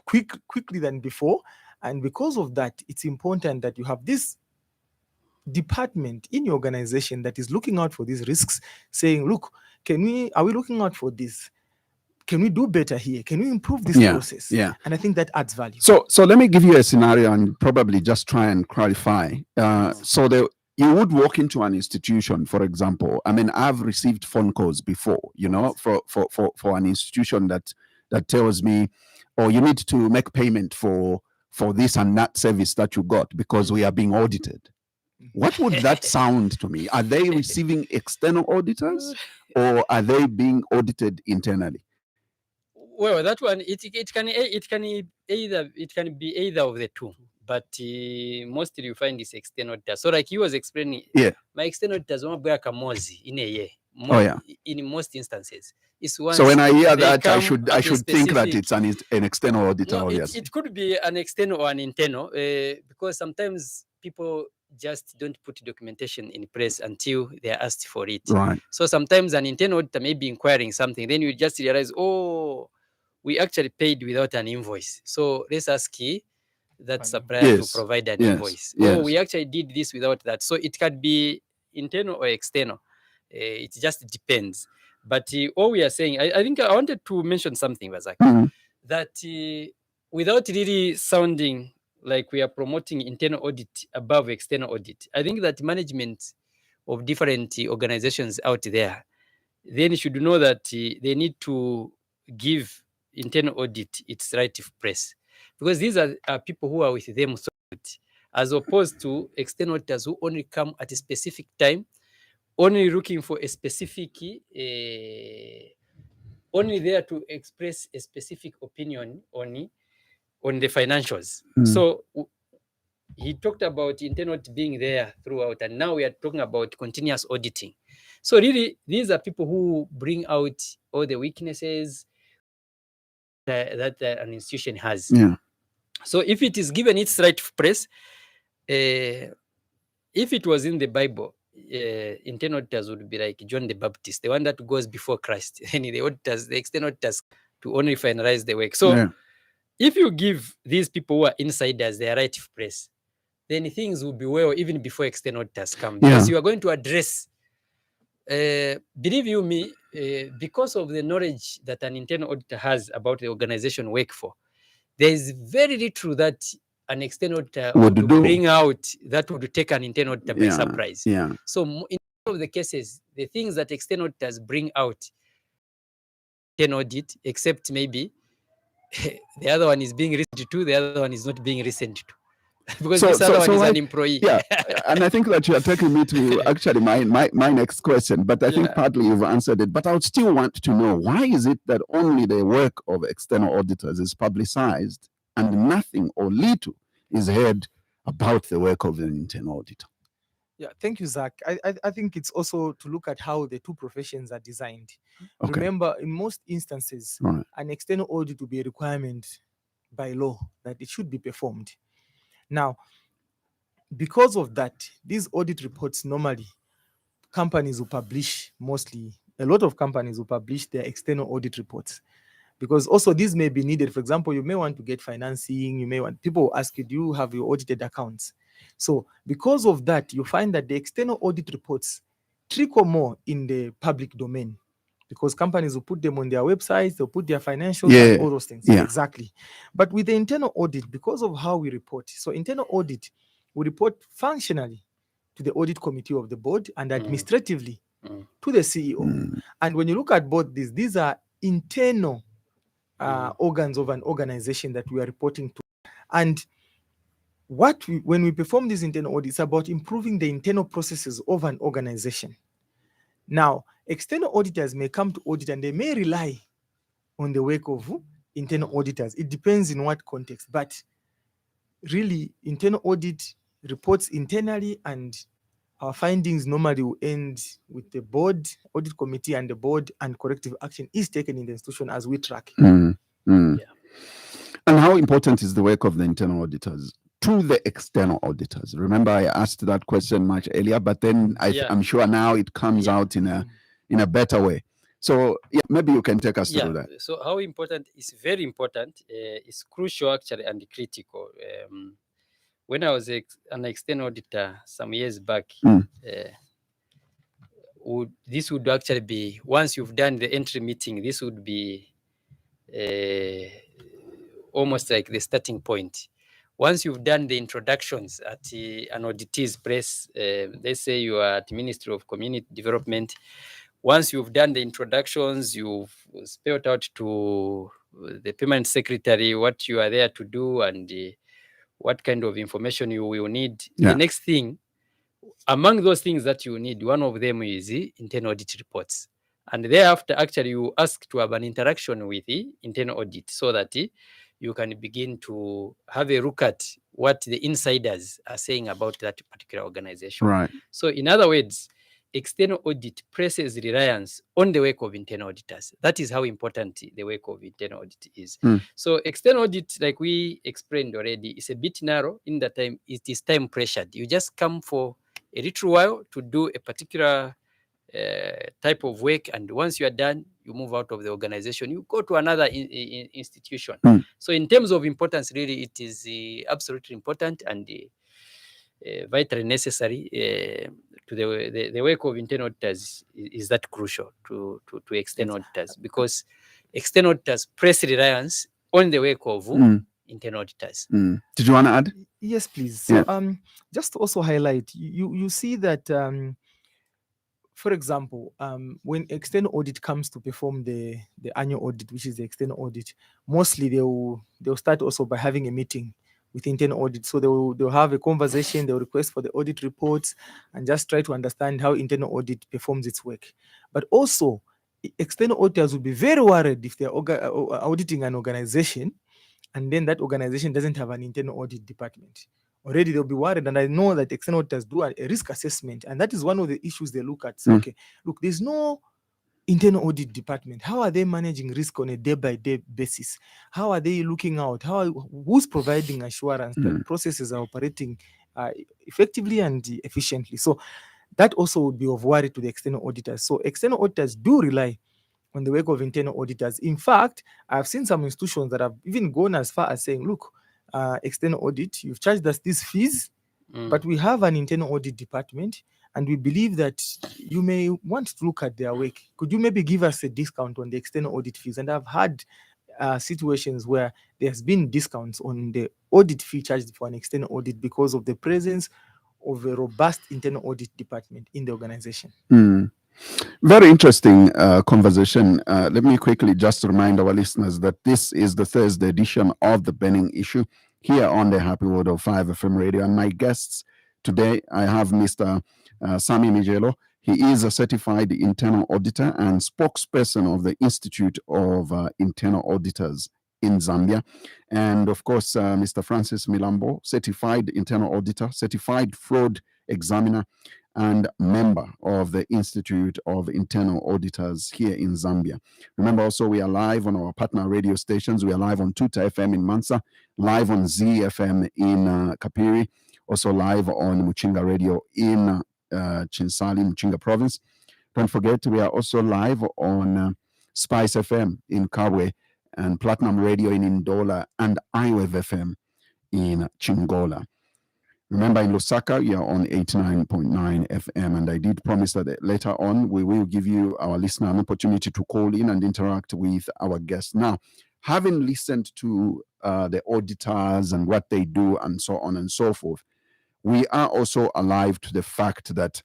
quickly than before. And because of that, it's important that you have this department in your organization that is looking out for these risks, saying, look, are we looking out for this? Can we do better here? Can we improve this process? Yeah. And I think that adds value. So let me give you a scenario and probably just try and clarify. You would walk into an institution, for example. I mean, I've received phone calls before, you know, for an institution that tells me, oh, you need to make payment for this and that service that you got because we are being audited. What would that sound to me? Are they receiving external auditors or are they being audited internally? Well, that one it can be either of the two, but mostly you find this external auditor. So like he was explaining, my external auditors won't break a mozi in a year. In most instances, it's once. So when I hear that, I should think that it's an external auditor. No, it could be an external or an internal, because sometimes people just don't put documentation in place until they are asked for it. Right. So sometimes an internal auditor may be inquiring something, then you just realize, oh, we actually paid without an invoice. So let's ask that supplier to provide an invoice. Oh, we actually did this without that. So it can be internal or external. It just depends. But all we are saying, I think I wanted to mention something, Razak, that without really sounding like we are promoting internal audit above external audit, I think that management of different organizations out there, then should know that they need to give internal audit its right of place, because these are people who are with them, as opposed to external auditors who only come at a specific time, only looking for a specific, only there to express a specific opinion on the financials. So he talked about internal audit being there throughout, and now we are talking about continuous auditing. So really, these are people who bring out all the weaknesses that an institution has. So if it is given its right of place, if it was in the Bible, internal auditors would be like John the Baptist, the one that goes before Christ, and the external auditors to only finalize the work. So if you give these people who are insiders their right of place, then things will be well even before external auditors come, because you are going to address, believe you me, because of the knowledge that an internal auditor has about the organization work for, there is very little that an external auditor would bring out that would take an internal auditor by surprise. So in all of the cases, the things that external auditors bring out, internal audit, except maybe the other one is being listened to, the other one is not being listened to. Because this other one is an employee. And I think that you are taking me to actually my next question, but I think partly you've answered it. But I would still want to know, why is it that only the work of external auditors is publicized and nothing or little is heard about the work of an internal auditor? Yeah, thank you, Zach. I think it's also to look at how the two professions are designed. Remember, in most instances, an external audit will be a requirement by law that it should be performed. Now, because of that, these audit reports normally companies will publish mostly a lot of companies will publish their external audit reports, because also these may be needed. For example, you may want to get financing, you may want, people ask you, do you have your audited accounts? So because of that, you find that the external audit reports trickle more in the public domain, because companies will put them on their websites, they'll put their financials and all those things. Yeah. Exactly. But with the internal audit, because of how we report, so internal audit, we report functionally to the audit committee of the board and administratively to the CEO. And when you look at both these are internal organs of an organization that we are reporting to. And when we perform this internal audit, it's about improving the internal processes of an organization. Now, external auditors may come to audit and they may rely on the work of internal auditors. It depends in what context, but really internal audit reports internally, and our findings normally will end with the board, audit committee and the board, and corrective action is taken in the institution as we track. Yeah. And how important is the work of the internal auditors to the external auditors? Remember, I asked that question much earlier, but then I'm sure now it comes out in a better way. So maybe you can take us through that. So how important is very important. It's crucial actually and critical. When I was an external auditor some years back, this would actually be, once you've done the entry meeting, this would be almost like the starting point. Once you've done the introductions at an auditee's place, let's say you are at Ministry of Community Development, once you've done the introductions, you've spelled out to the permanent secretary what you are there to do and what kind of information you will need. The next thing, among those things that you need, one of them is the internal audit reports. And thereafter, actually, you ask to have an interaction with the internal audit so that you can begin to have a look at what the insiders are saying about that particular organization. Right. So in other words, external audit places reliance on the work of internal auditors. That is how important the work of internal audit is. So external audit, like we explained already, is a bit narrow in that time. It is time pressured. You just come for a little while to do a particular type of work, and once you are done, you move out of the organization, you go to another institution. So in terms of importance, really, it is absolutely important and vitally necessary to the work of internal auditors is that crucial to external auditors, because external auditors place reliance on the work of internal auditors. Did you want to add? Yes, please. So just to also highlight, you see that for example, when external audit comes to perform the annual audit, which is the external audit, mostly they'll start also by having a meeting with internal audit. So they'll have a conversation, they'll request for the audit reports and just try to understand how internal audit performs its work. But also, external auditors will be very worried if they're auditing an organization and then that organization doesn't have an internal audit department. Already they'll be worried, and I know that external auditors do a risk assessment, and that is one of the issues they look at. So, okay, look, there's no internal audit department. How are they managing risk on a day-by-day basis? How are they looking out? Who's providing assurance that processes are operating effectively and efficiently? So that also would be of worry to the external auditors. So external auditors do rely on the work of internal auditors. In fact, I've seen some institutions that have even gone as far as saying, look, external audit, you've charged us these fees, but we have an internal audit department and we believe that you may want to look at their work. Could you maybe give us a discount on the external audit fees? And I've had situations where there's been discounts on the audit fee charged for an external audit because of the presence of a robust internal audit department in the organization. Very interesting conversation. Let me quickly just remind our listeners that this is the Thursday edition of The Burning Issue here on the Happy World of 5 FM radio. And my guests today, I have Mr. Sammy Michelo. He is a certified internal auditor and spokesperson of the Institute of Internal Auditors in Zambia. And of course, Mr. Francis Milambo, certified internal auditor, certified fraud examiner, and member of the Institute of Internal Auditors here in Zambia. Remember also, we are live on our partner radio stations. We are live on Tuta FM in Mansa, live on ZFM in Kapiri, also live on Muchinga Radio in Chinsali, Muchinga Province. Don't forget, we are also live on Spice FM in Kabwe and Platinum Radio in Ndola and iWave FM in Chingola. Remember, in Lusaka, you're on 89.9 FM, and I did promise that later on we will give you, our listener, an opportunity to call in and interact with our guests. Now, having listened to the auditors and what they do and so on and so forth, we are also alive to the fact that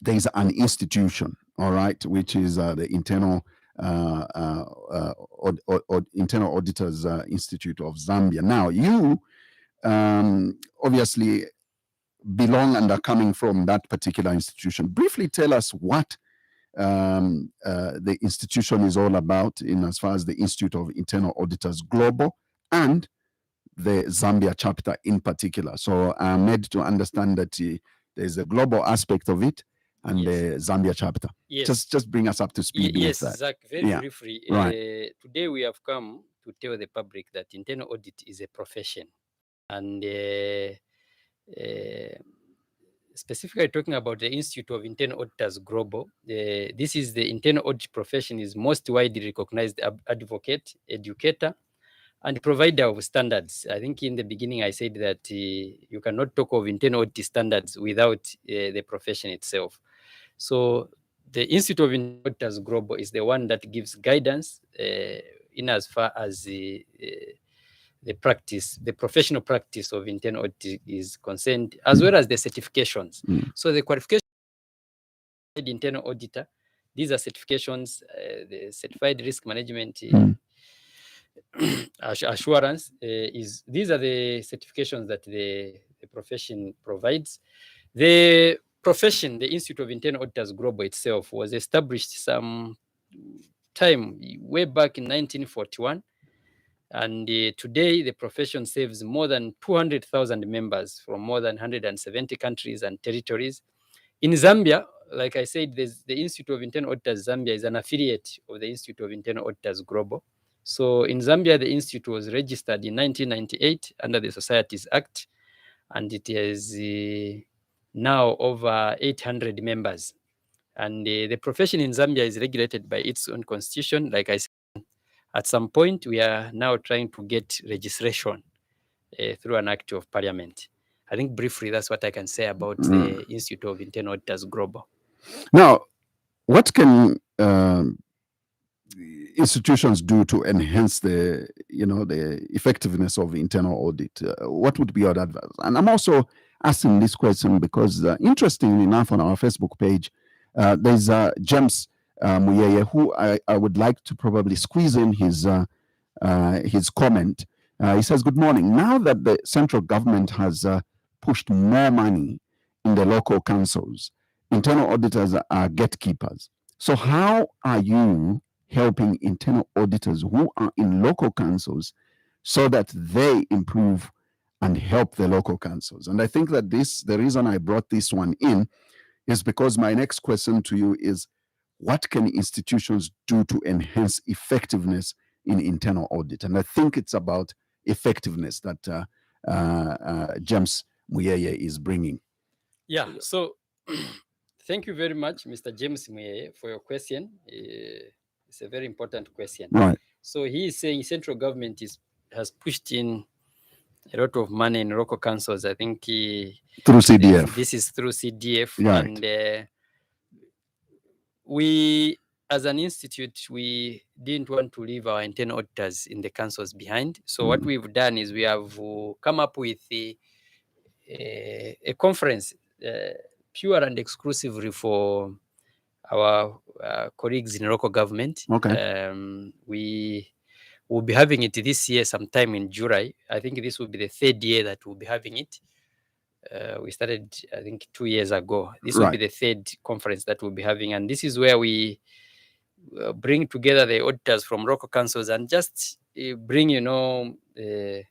there is an institution, all right, which is the Internal Internal Auditors Institute of Zambia. Now, you obviously belong and are coming from that particular institution. Briefly tell us what the institution is all about in as far as the Institute of Internal Auditors Global and the Zambia chapter in particular. So I'm made to understand that there's a global aspect of it and the Zambia chapter. Yes. Just bring us up to speed with that. Zach, very briefly. Right. Today we have come to tell the public that internal audit is a profession. And specifically talking about the Institute of Internal Auditors Global, this is the internal audit profession is most widely recognized advocate, educator, and provider of standards. I think in the beginning I said that you cannot talk of internal audit standards without the profession itself. So the Institute of Internal Auditors Global is the one that gives guidance in as far as the practice, the professional practice of internal audit is concerned, as well as the certifications. So the qualification of the internal auditor, these are certifications, the certified risk management assurance these are the certifications that the profession provides. The profession, the Institute of Internal Auditors Global itself, was established some time way back in 1941. And today, the profession serves more than 200,000 members from more than 170 countries and territories. In Zambia, like I said, the Institute of Internal Auditors Zambia is an affiliate of the Institute of Internal Auditors Global. So in Zambia, the institute was registered in 1998 under the Societies Act, and it has now over 800 members. And the profession in Zambia is regulated by its own constitution. Like I said, at some point, we are now trying to get registration through an act of parliament. I think briefly, that's what I can say about the Institute of Internal Auditors Global. Now, what can institutions do to enhance the effectiveness of internal audit? What would be your advice? And I'm also asking this question because interestingly enough, on our Facebook page, there's James Muyeye, who I would like to probably squeeze in his comment. He says, good morning. Now that the central government has pushed more money in the local councils, internal auditors are gatekeepers. So how are you helping internal auditors who are in local councils so that they improve and help the local councils? And I think that the reason I brought this one in is because my next question to you is, what can institutions do to enhance effectiveness in internal audit? And I think it's about effectiveness that James Muyeye is bringing. Yeah, so thank you very much, Mr. James Muyeye, for your question. It's a very important question. Right. So he is saying central government has pushed in a lot of money in local councils. I think through CDF. This is through CDF. Right. And we, as an institute, we didn't want to leave our internal auditors in the councils behind. So what we've done is we have come up with a conference pure and exclusively for our colleagues in local government. Okay. We will be having it this year sometime in July. I think this will be the third year that we'll be having it. We started, I think, 2 years ago. This will be the third conference that we'll be having. And this is where we bring together the auditors from local councils and just bring, the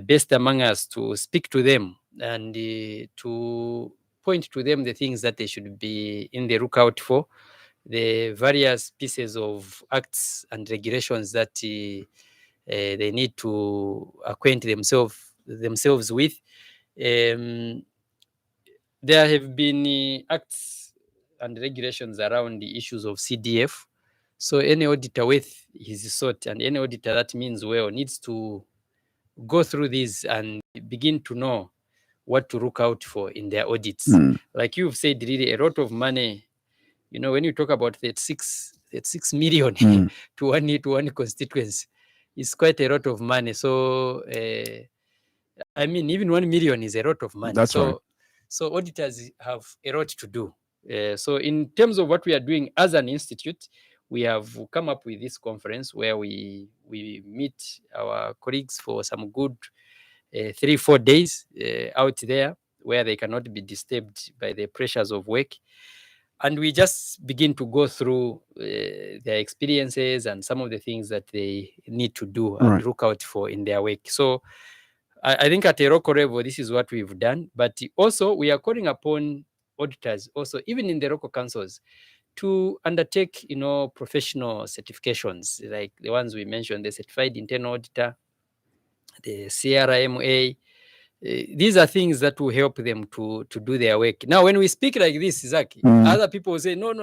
best among us to speak to them and to point to them the things that they should be in the lookout for, the various pieces of acts and regulations that they need to acquaint themselves with. There have been acts and regulations around the issues of CDF. So any auditor with his sort, and any auditor that means well, needs to go through these and begin to know what to look out for in their audits. Like you've said, really a lot of money. You know, when you talk about 36 million to one constituency, it's quite a lot of money. So, I mean, even 1 million is a lot of money. That's right. So auditors have a lot to do. So in terms of what we are doing as an institute, we have come up with this conference where we meet our colleagues for some good 3-4 days out there where they cannot be disturbed by the pressures of work. And we just begin to go through their experiences and some of the things that they need to do and look out for in their work. So I think at a local level, this is what we've done. But also, we are calling upon auditors, also even in the local councils, to undertake, professional certifications like the ones we mentioned: the Certified Internal Auditor, the CRMA. These are things that will help them to do their work. Now, when we speak like this, Zach, other people will say, no.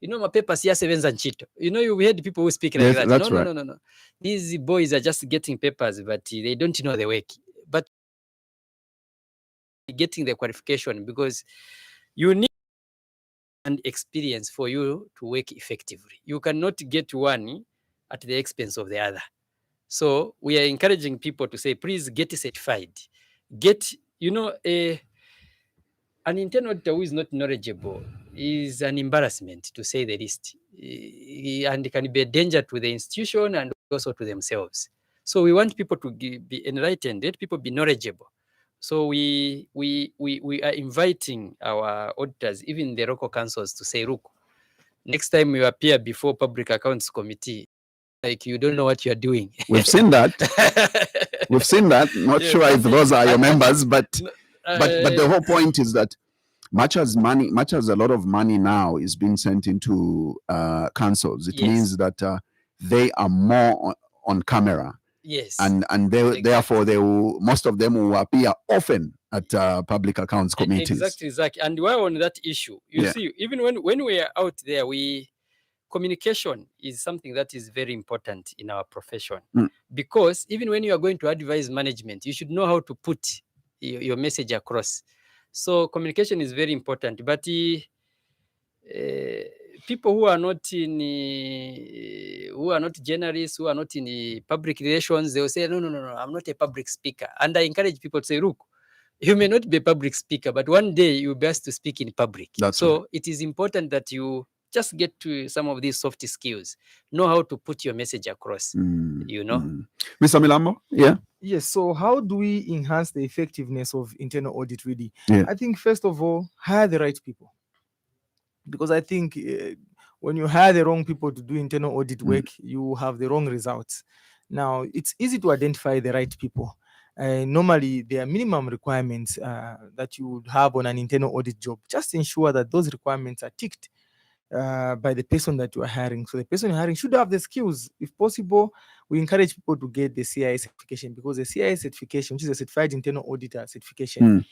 My papers here seven's and cheat. You've heard people who speak like that. No. These boys are just getting papers, but they don't know the work. But getting the qualification, because you need an experience for you to work effectively. You cannot get one at the expense of the other. So we are encouraging people to say, please get certified. Get, an internal auditor who is not knowledgeable is an embarrassment, to say the least, and can be a danger to the institution and also to themselves. So we want people to be enlightened, let people be knowledgeable. So we are inviting our auditors, even the local councils, to say, look, next time you appear before Public Accounts Committee, like you don't know what you're doing. We've seen that. We've seen that. Not sure if those are your members, but the whole point is that much as a lot of money now is being sent into councils, it means that they are more on camera. Yes. And therefore most of them will appear often at Public Accounts Committees. Exactly. And we're on that issue. You see, even when we are out there, communication is something that is very important in our profession, because even when you are going to advise management, you should know how to put your message across. So communication is very important. But people who are not journalists, who are not in public relations, they will say, no, I'm not a public speaker. And I encourage people to say, look, you may not be a public speaker, but one day you'll be asked to speak in public. So it is important that you just get to some of these soft skills, know how to put your message across, Mr. Milambo? Yeah. Yes. So how do we enhance the effectiveness of internal audit really? Yeah. I think first of all, hire the right people. Because I think when you hire the wrong people to do internal audit work, you have the wrong results. Now, it's easy to identify the right people. Normally, there are minimum requirements that you would have on an internal audit job. Just ensure that those requirements are ticked by the person that you are hiring. So the person you're hiring should have the skills. If possible, we encourage people to get the CIA certification, because the CIA certification, which is a Certified Internal Auditor certification,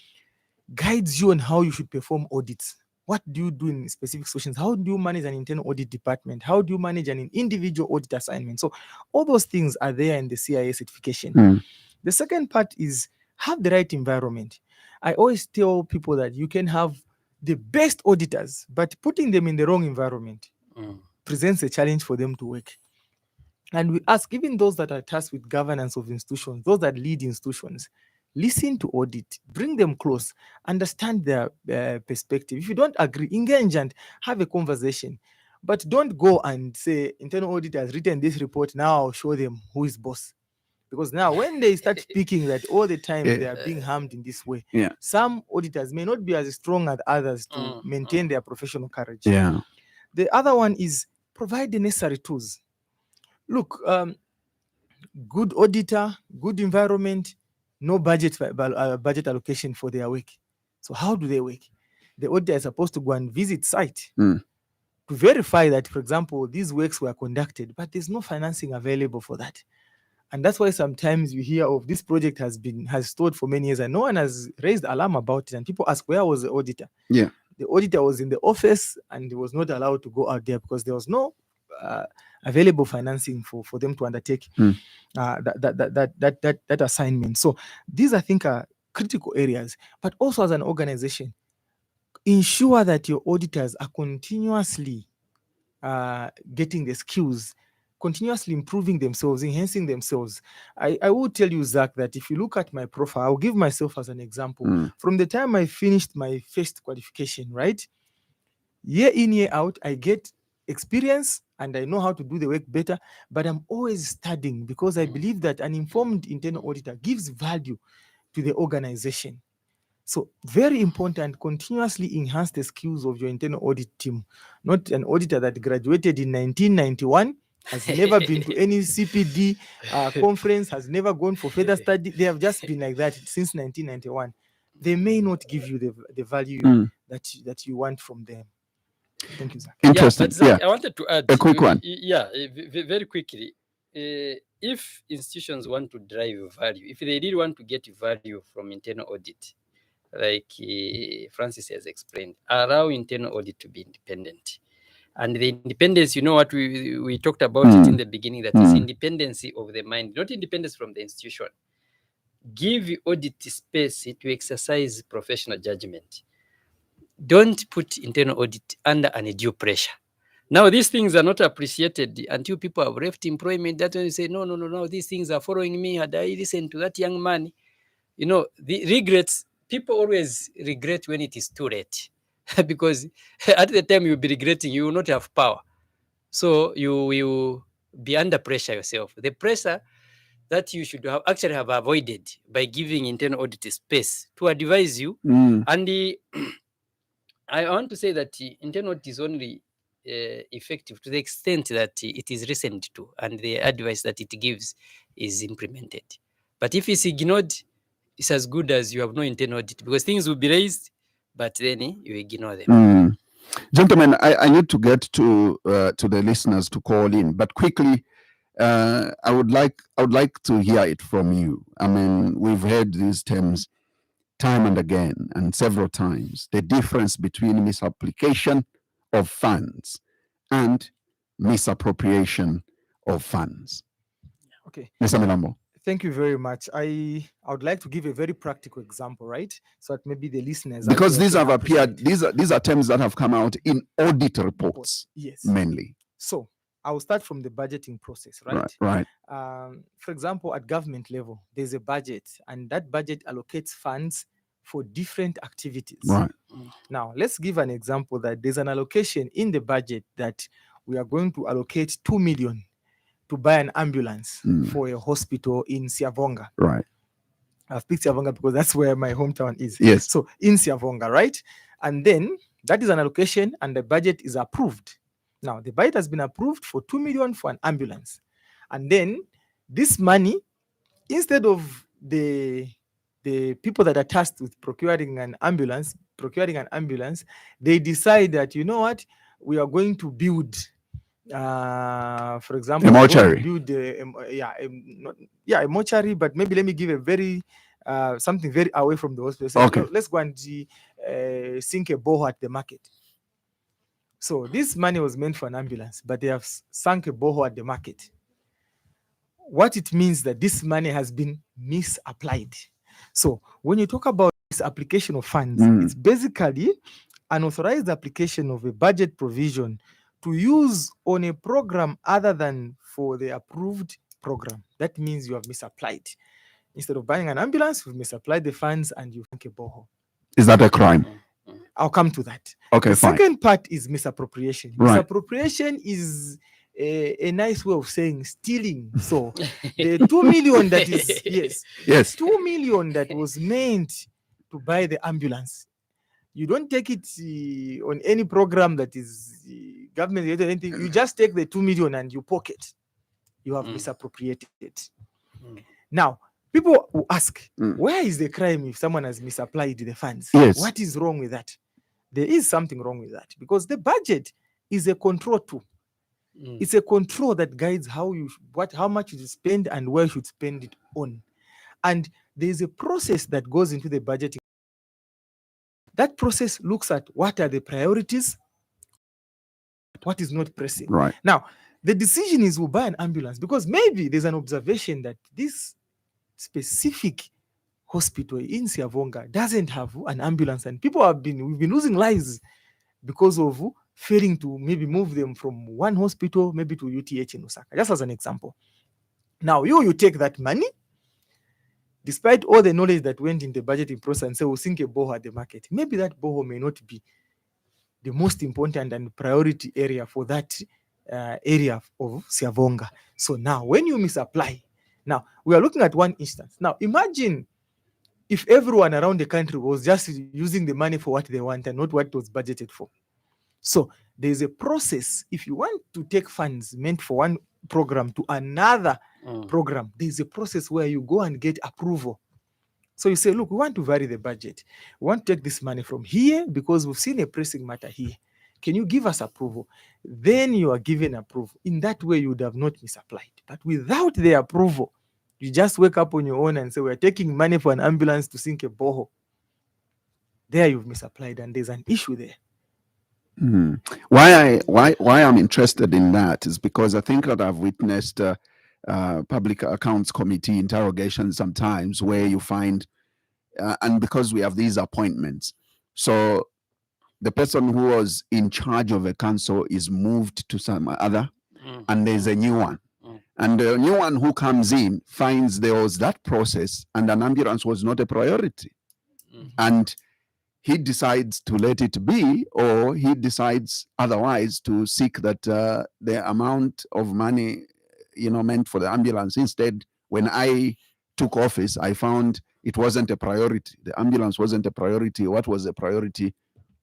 guides you on how you should perform audits. What do you do in specific situations? How do you manage an internal audit department? How do you manage an individual audit assignment? So all those things are there in the CIA certification. The second part is have the right environment. I always tell people that you can have the best auditors, but putting them in the wrong environment presents a challenge for them to work. And we ask even those that are tasked with governance of institutions, those that lead institutions, listen to audit, bring them close, understand their perspective. If you don't agree, engage and have a conversation. But don't go and say, internal audit has written this report, now I'll show them who is boss. Because now when they start speaking that all the time they are being harmed in this way, some auditors may not be as strong as others to maintain their professional courage. The other one is provide the necessary tools. Look, good auditor, good environment, no budget allocation for their work. So how do they work? The auditor is supposed to go and visit site to verify that, for example, these works were conducted, but there's no financing available for that. And that's why sometimes you hear of this project has stalled for many years and no one has raised alarm about it. And people ask, where was the auditor? The auditor was in the office and he was not allowed to go out there because there was no available financing for them to undertake that assignment. So these, I think, are critical areas. But also, as an organization, ensure that your auditors are continuously getting the skills, continuously improving themselves, enhancing themselves. I will tell you, Zach, that if you look at my profile, I'll give myself as an example. From the time I finished my first qualification, right? Year in, year out, I get experience and I know how to do the work better, but I'm always studying because I believe that an informed internal auditor gives value to the organization. So very important, continuously enhance the skills of your internal audit team. Not an auditor that graduated in 1991, has never been to any CPD conference, has never gone for further study. They have just been like that since 1991. They may not give you the value that you want from them. Thank you, Zach. Interesting. Yeah, but Zach, I wanted to add a quick one. Yeah, very quickly. If institutions want to drive value, if they really want to get value from internal audit, like Francis has explained, allow internal audit to be independent. And the independence, you know what we talked about it in the beginning, that is independency of the mind, not independence from the institution. Give audit space to exercise professional judgment. Don't put internal audit under undue pressure. Now, these things are not appreciated until people have left employment. That's when you say, no, these things are following me. Had I listened to that young man? You know, the regrets, people always regret when it is too late. Because at the time you'll be regretting, you will not have power. So you will be under pressure yourself. The pressure that you should actually have avoided by giving internal audit space to advise you. And I want to say that internal audit is only effective to the extent that it is listened to and the advice that it gives is implemented. But if it's ignored, it's as good as you have no internal audit, because things will be raised, but then you ignore them. Gentlemen, I need to get to the listeners to call in, but quickly, I would like to hear it from you. I mean, we've heard these terms time and again, and several times, the difference between misapplication of funds and misappropriation of funds. Okay. Mr. Milambo. Thank you very much. I would like to give a very practical example, right? So that maybe the listeners, because these have appeared, these are terms that have come out in audit reports, yes, mainly. So I will start from the budgeting process, right? Right. For example, at government level, there's a budget, and that budget allocates funds for different activities. Right. Now, let's give an example that there's an allocation in the budget that we are going to allocate 2 million to buy an ambulance for a hospital in Siavonga. Right. I've picked Siavonga because that's where my hometown is. Yes. So in Siavonga, right? And then that is an allocation and the budget is approved. Now, the budget has been approved for 2 million for an ambulance. And then this money, instead of the people that are tasked with procuring an ambulance, they decide that, you know what, we are going to build for example, a mortuary. Build a mortuary, but maybe let me give a very something very away from the hospital. So okay. Let's go and sink a borehole at the market. So this money was meant for an ambulance, but they have sunk a borehole at the market. What it means that this money has been misapplied. So when you talk about this application of funds, it's basically an authorized application of a budget provision to use on a program other than for the approved program. That means you have misapplied. Instead of buying an ambulance, you've misapplied the funds and you sunk a borehole. Is that a crime? I'll come to that. Okay, the fine. Second part is misappropriation. Right. Misappropriation is a nice way of saying stealing. So the 2 million that is, yes, 2 million that was meant to buy the ambulance, you don't take it on any program that is government related or anything. You just take the 2 million and you pocket. You have misappropriated it. Now, people will ask, where is the crime if someone has misapplied the funds? Yes. What is wrong with that? There is something wrong with that because the budget is a control tool. It's a control that guides how much you should spend and where you should spend it on. And there's a process that goes into the budgeting That process looks at what are the priorities, what is not pressing. Right. Now, the decision is we'll buy an ambulance because maybe there's an observation that this specific hospital in Siavonga doesn't have an ambulance, and we've been losing lives because of failing to maybe move them from one hospital maybe to UTH in Osaka, just as an example. Now, you take that money, despite all the knowledge that went in the budgeting process, and say we'll sink a borehole at the market. Maybe that borehole may not be the most important and priority area for that area of Siavonga. So now, when you misapply, now we are looking at one instance. Now, imagine if everyone around the country was just using the money for what they want and not what it was budgeted for. So there's a process. If you want to take funds meant for one program to another program, there's a process where you go and get approval. So you say, look, we want to vary the budget. We want to take this money from here because we've seen a pressing matter here. Can you give us approval? Then you are given approval. In that way, you would have not misapplied. But without the approval, you just wake up on your own and say, we're taking money for an ambulance to sink a borehole. There you've misapplied, and there's an issue there. Why I'm interested in that is because I think that I've witnessed public accounts committee interrogations sometimes where you find, and because we have these appointments, so the person who was in charge of a council is moved to some other, and there's a new one. And the new one who comes in finds there was that process and an ambulance was not a priority. And he decides to let it be, or he decides otherwise to seek that the amount of money, meant for the ambulance. Instead, when I took office, I found it wasn't a priority. The ambulance wasn't a priority. What was a priority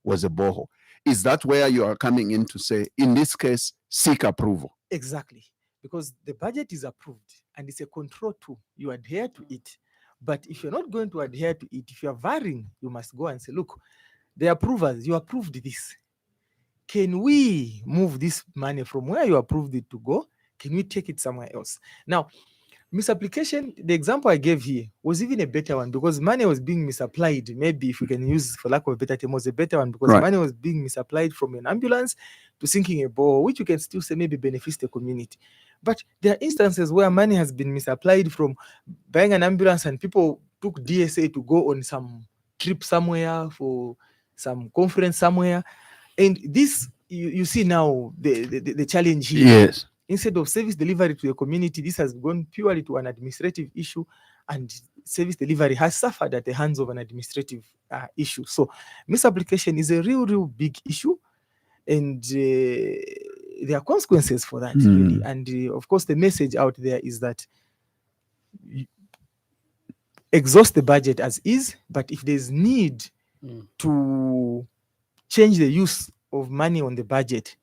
was a borehole. Is that where you are coming in to say, in this case, seek approval? Exactly. Because the budget is approved and it's a control tool. You adhere to it. But if you're not going to adhere to it, if you're varying, you must go and say, look, the approvers, you approved this. Can we move this money from where you approved it to go? Can we take it somewhere else? Now, misapplication, the example I gave here was even a better one because money was being misapplied. Maybe if we can use, for lack of a better term, was a better one because money was being misapplied from an ambulance to sinking a borehole, which you can still say maybe benefits the community. But there are instances where money has been misapplied from buying an ambulance and people took DSA to go on some trip somewhere for some conference somewhere. And this, you see now the challenge here. Yes. Instead of service delivery to the community, this has gone purely to an administrative issue, and service delivery has suffered at the hands of an administrative issue. So misapplication is a real big issue, and there are consequences for that, really. And of course, the message out there is that exhaust the budget as is, but if there's need to change the use of money on the budget,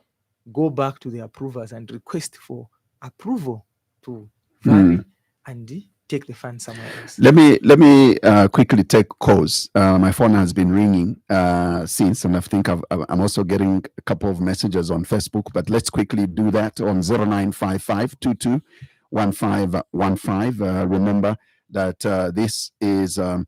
go back to the approvers and request for approval to vary and take the funds somewhere else. Let me quickly take calls. My phone has been ringing since, and I think I'm also getting a couple of messages on Facebook, but let's quickly do that on 0955-22-1515. Remember that this is a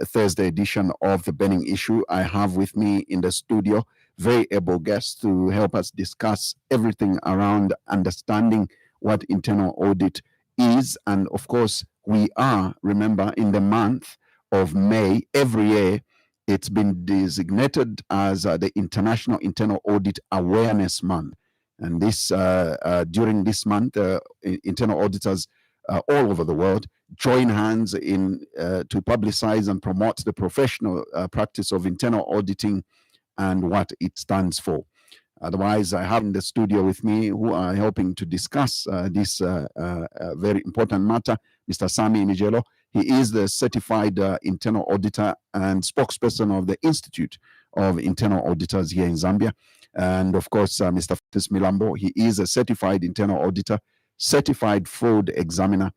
Thursday edition of the Burning Issue. I have with me in the studio very able guests to help us discuss everything around understanding what internal audit is. And of course, we are, remember, in the month of May. Every year, it's been designated as the International Internal Audit Awareness Month. And this during this month, internal auditors all over the world join hands in to publicize and promote the professional practice of internal auditing and what it stands for. Otherwise, I have in the studio with me who are helping to discuss this very important matter, Mr. Sammy Michelo. He is the certified internal auditor and spokesperson of the Institute of Internal Auditors here in Zambia. And of course, Mr. Milambo, he is a certified internal auditor, certified fraud examiner,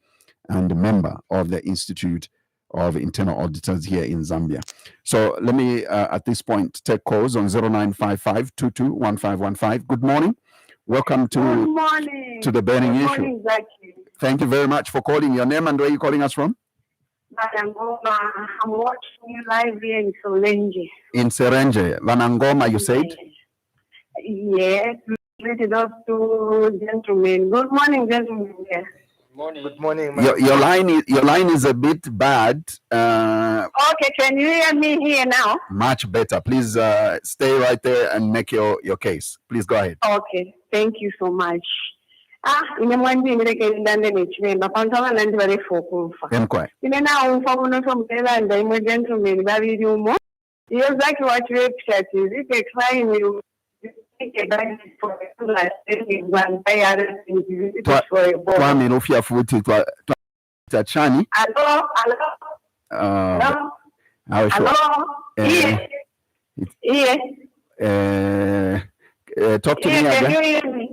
and a member of the Institute of Internal Auditors here in Zambia. So let me, at this point, take calls on 0955-22-1515. Good morning. Welcome to the Burning Issue. Morning, Zaki. Thank you very much for calling. Your name and where are you calling us from? Ngoma, I'm watching you live here in Solenje. In Serenge, Vanangoma, you said? Yes, greeted those two gentlemen. Good morning, gentlemen. Yes. Morning. Good morning, Your line is a bit bad. Okay, can you hear me here now? Much better. Please stay right there and make your case. Please go ahead. Okay, thank you so much. Ine mwandi imileke ndande nechimemba pantama nandi vale fokufa. Enquire. Ine na umfa kuno somkela nda imwe gentlemen babiri umo. Iyo zaki what website is it a crime you take a bag for a last one by other things for a boy. Twa milofia futi twa chani. Hello. How sure? Yes. Talk to me Can again. you hear me?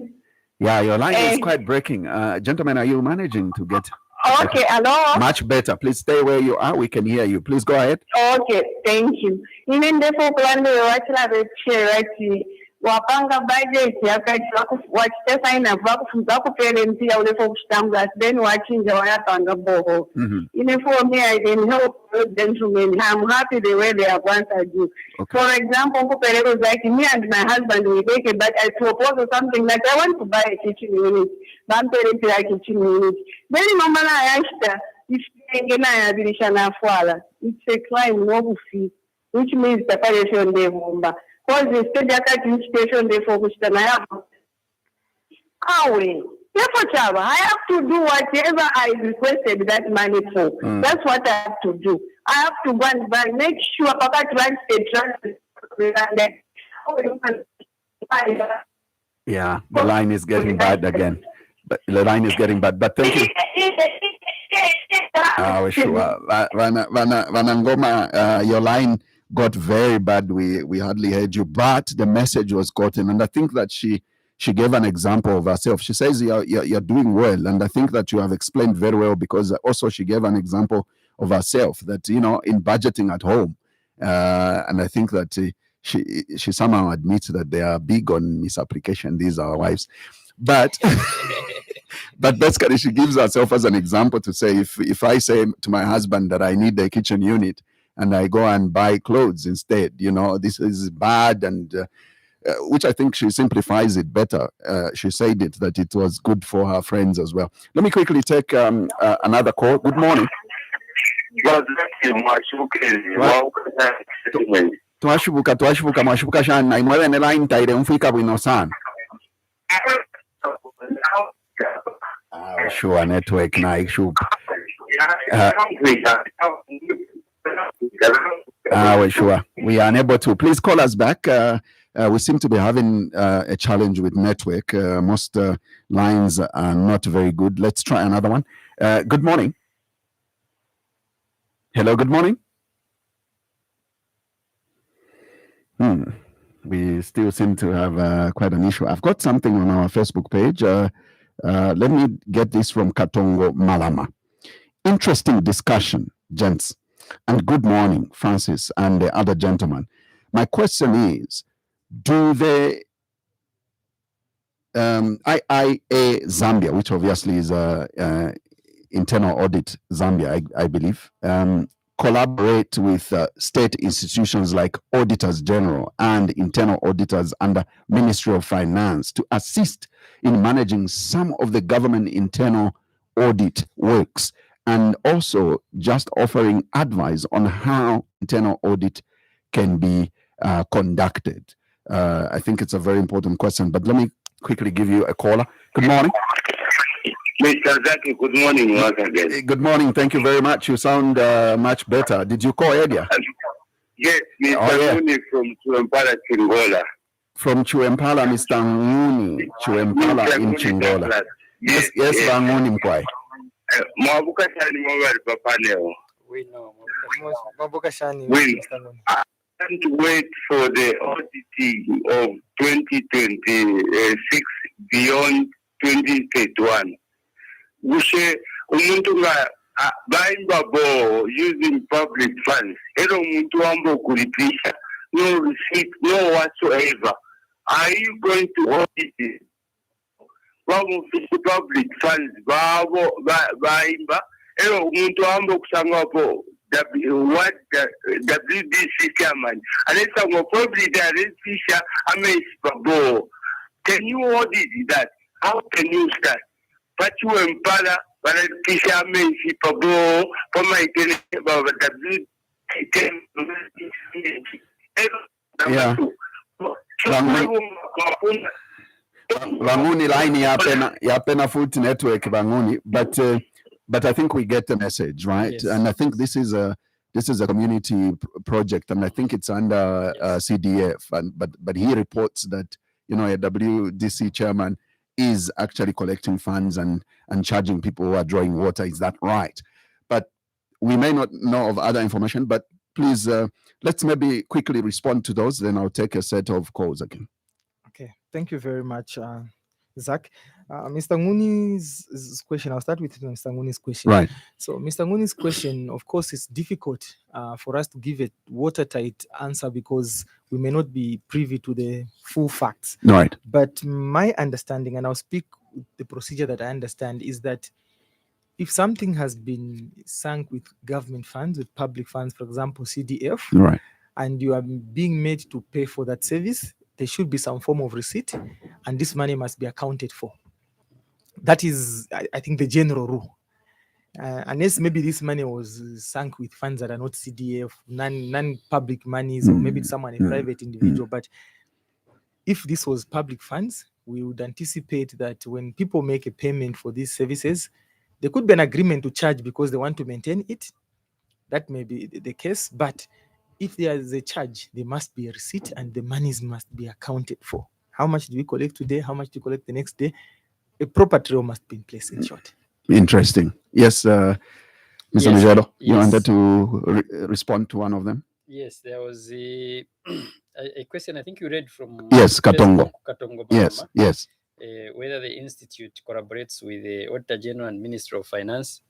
Yeah, your line is quite breaking. Gentlemen, are you managing to get? Okay, hello. Much better. Please stay where you are. We can hear you. Please go ahead. Okay, thank you. Even the folk land watching the chair right wapanga budget yakati wachite sign up parents ya ule folk stamps then watching the wayapanga boho. For me, I can help those gentlemen. I'm happy the way they have answered you. Okay. For example, like me and my husband we take it, but I propose something like I want to buy a kitchen unit. I'm parents like a kitchen unit. Then mama na asked if it's a crime, no fee, which means the separation de mumba. Because the state that station they focus on I have to do whatever I requested that money for. That's what I have to do. I have to go and buy, make sure Papa transfer. Yeah, the line is getting bad again. But the line is getting bad. But thank you. Sure. Vanangoma, your line got very bad. We hardly heard you, but the message was gotten. And I think that she gave an example of herself. She says you're doing well. And I think that you have explained very well, because also she gave an example of herself that, in budgeting at home. And I think that she somehow admits that they are big on misapplication. These are our wives. But but basically she gives herself as an example to say, if I say to my husband that I need a kitchen unit and I go and buy clothes instead, this is bad, and which I think she simplifies it better. She said that it was good for her friends as well. Let me quickly take another call. Good morning. Twashubuka mwashubuka shana imwewe ne line taire mfika bwino sana. Sure, network na issue. Sure. We are unable to. Please call us back. We seem to be having a challenge with network. Most lines are not very good. Let's try another one. Good morning. Hello, good morning. We still seem to have quite an issue. I've got something on our Facebook page. Let me get this from Katongo Malama. Interesting discussion, gents. And good morning, Francis and the other gentlemen. My question is, do the IIA Zambia, which obviously is Internal Audit Zambia, I believe, collaborate with state institutions like Auditors General and Internal Auditors under Ministry of Finance to assist in managing some of the government internal audit works, and also just offering advice on how internal audit can be conducted? I think it's a very important question, but let me quickly give you a caller. Good morning. Mr. Zaki, good morning once again. Good morning. Thank you very much. You sound much better. Did you call earlier? Yes, Mr. Nguni from Chuempala, Chingola. From Chuempala, Mr. Nguni, Chuempala in Chingola. Yes, Nguni Mkwai. Mwabuka shani mwari papa leo. We know. Mabuka shani. I can't wait for the auditing of 2026 beyond 2031. Wishe umuntu nga baimba bo using public funds. Hello umuntu wambo kulipisha. No receipt, no whatsoever. Are you going to audit it? Public funds baimba ero umuntu amba kusangapo what WDC chairman alesa ngo probably the arrestisha amesipabo. Can you audit that? How can you start? But you empala arrestisha amesipabo poma itene baba WDC. Yeah. Banguni line yapena foot network Banguni, but I think we get the message, right? Yes. And I think this is a community project, and I think it's under CDF. But he reports that a WDC chairman is actually collecting funds and charging people who are drawing water. Is that right? But we may not know of other information. But please, let's maybe quickly respond to those. Then I'll take a set of calls again. Okay, thank you very much, Zach. Mr. Nguni's question, I'll start with Mr. Nguni's question. Right. So Mr. Nguni's question, of course, is difficult for us to give a watertight answer because we may not be privy to the full facts. Right. But my understanding, and I'll speak with the procedure that I understand, is that if something has been sunk with government funds, with public funds, for example, CDF, Right. and you are being made to pay for that service, there should be some form of receipt, and this money must be accounted for. That is, I think, the general rule. Unless maybe this money was sunk with funds that are not CDF, non-public monies, or maybe it's someone, a private individual. But if this was public funds, we would anticipate that when people make a payment for these services, there could be an agreement to charge because they want to maintain it. That may be the case, but if there is a charge, there must be a receipt and the monies must be accounted for. How much do we collect today? How much do we collect the next day? A proper trail must be in place, in short. Interesting. Yes, Mr. Yes, Michelo, you yes. wanted to respond to one of them? Yes, there was a question I think you read from Yes, Katongo. Katongo Yes, Mahama, yes. whether the institute collaborates with the Auditor General and Minister of Finance,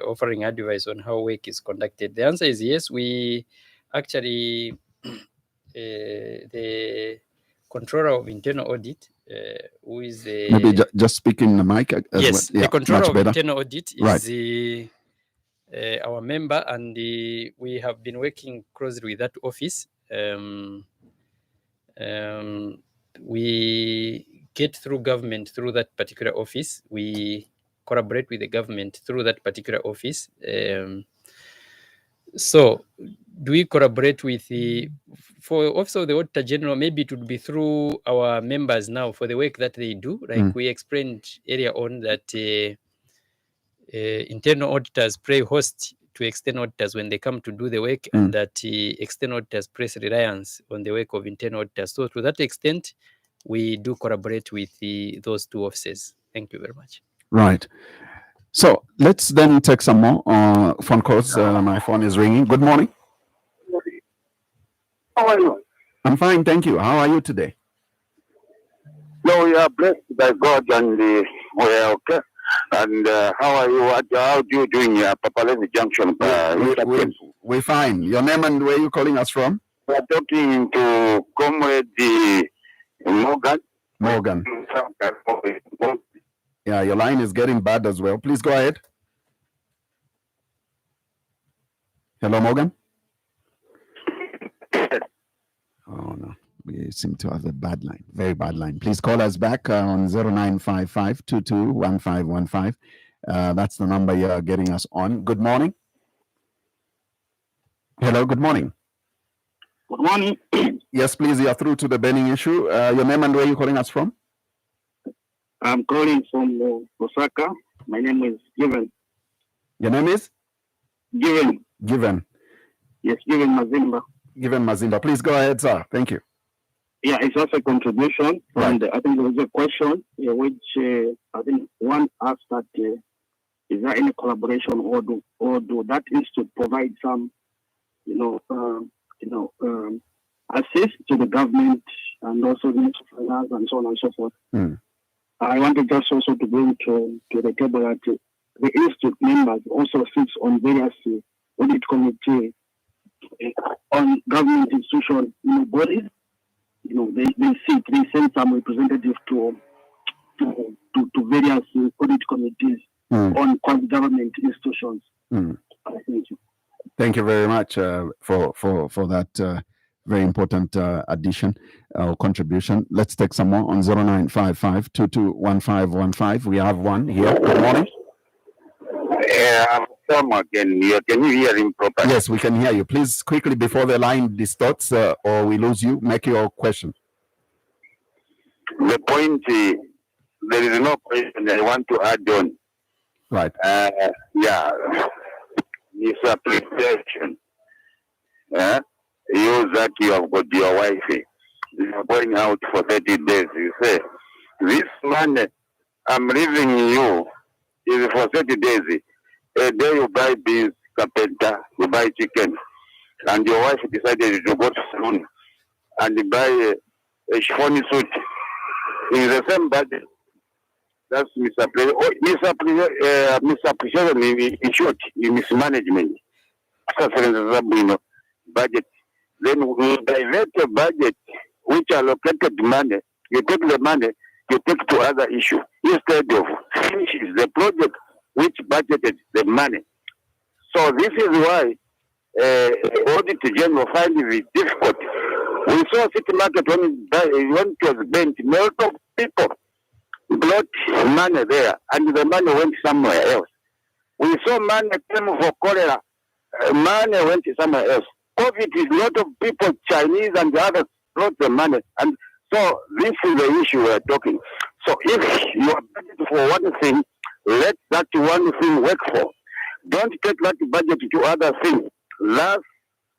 offering advice on how work is conducted. The answer is yes. We actually, the Controller of Internal Audit, who is the... Maybe just speak in the mic. Yes, well. the Controller much of better. Internal Audit Right. is our member, and we have been working closely with that office. We get through government through that particular office. We collaborate with the government through that particular office. So, do we collaborate with for also the Auditor General? Maybe it would be through our members now for the work that they do. Like we explained earlier on that internal auditors play host to external auditors when they come to do the work, and that external auditors place reliance on the work of internal auditors. So, to that extent, we do collaborate with those two offices. Thank you very much. Right. So let's then take some more phone calls. My phone is ringing. Good morning. How are you? I'm fine, thank you. How are you today? No, we are blessed by God and we are okay. And how are you? How do you doing here, Papalezi Junction? We're fine. Your name and where you calling us from? We are talking to Comrade Morgan. Morgan. Yeah, your line is getting bad as well. Please go ahead. Hello, Morgan. Oh, no. We seem to have a bad line, very bad line. Please call us back on 0955-221515. That's the number you're getting us on. Good morning. Hello, good morning. Good morning. Yes, please, you're through to the burning issue. Your name and where you calling us from? I'm calling from Osaka. My name is Given. Your name is? Given. Given. Yes, Given Mazimba. Given Mazimba. Please go ahead, sir. Thank you. Yeah, it's also a contribution. Right. And I think there was a question which I think one asked that is there any collaboration or do that institute provide some, assist to the government and also the Ministry of Finance and so on and so forth. I wanted just also to bring to the table that the institute members also sits on various audit committee on government institution bodies. They send some representatives to various audit committees on quasi-government institutions. Mm. Thank you. Thank you very much for that very important addition or contribution. Let's take some more on 0955-221515. We have one here. Good morning. Come again. Can you hear him properly? Yes, we can hear you. Please quickly before the line distorts or we lose you, make your question. The point is, there is no question I want to add on. Right. Misapprehension. You that you have got your wife, you are going out for 30 days. You say, this money I'm leaving you is for 30 days. A day you buy beans, carpenter, you buy chicken, and your wife decided to go to salon and buy a chiffon suit in the same budget. That's misapprehension in short, mismanagement. Budget. Then we divert the budget which allocated money. You take the money, you take to other issue instead of finishes the project which budgeted the money. So this is why audit general find it difficult. We saw city market when it was bent, a lot of people brought money there and the money went somewhere else. We saw money came for cholera, money went somewhere else. COVID is a lot of people, Chinese and the others, brought the money. And so this is the issue we're talking. So if you are budgeted for one thing, let that one thing work for. Don't take that budget to other things. Last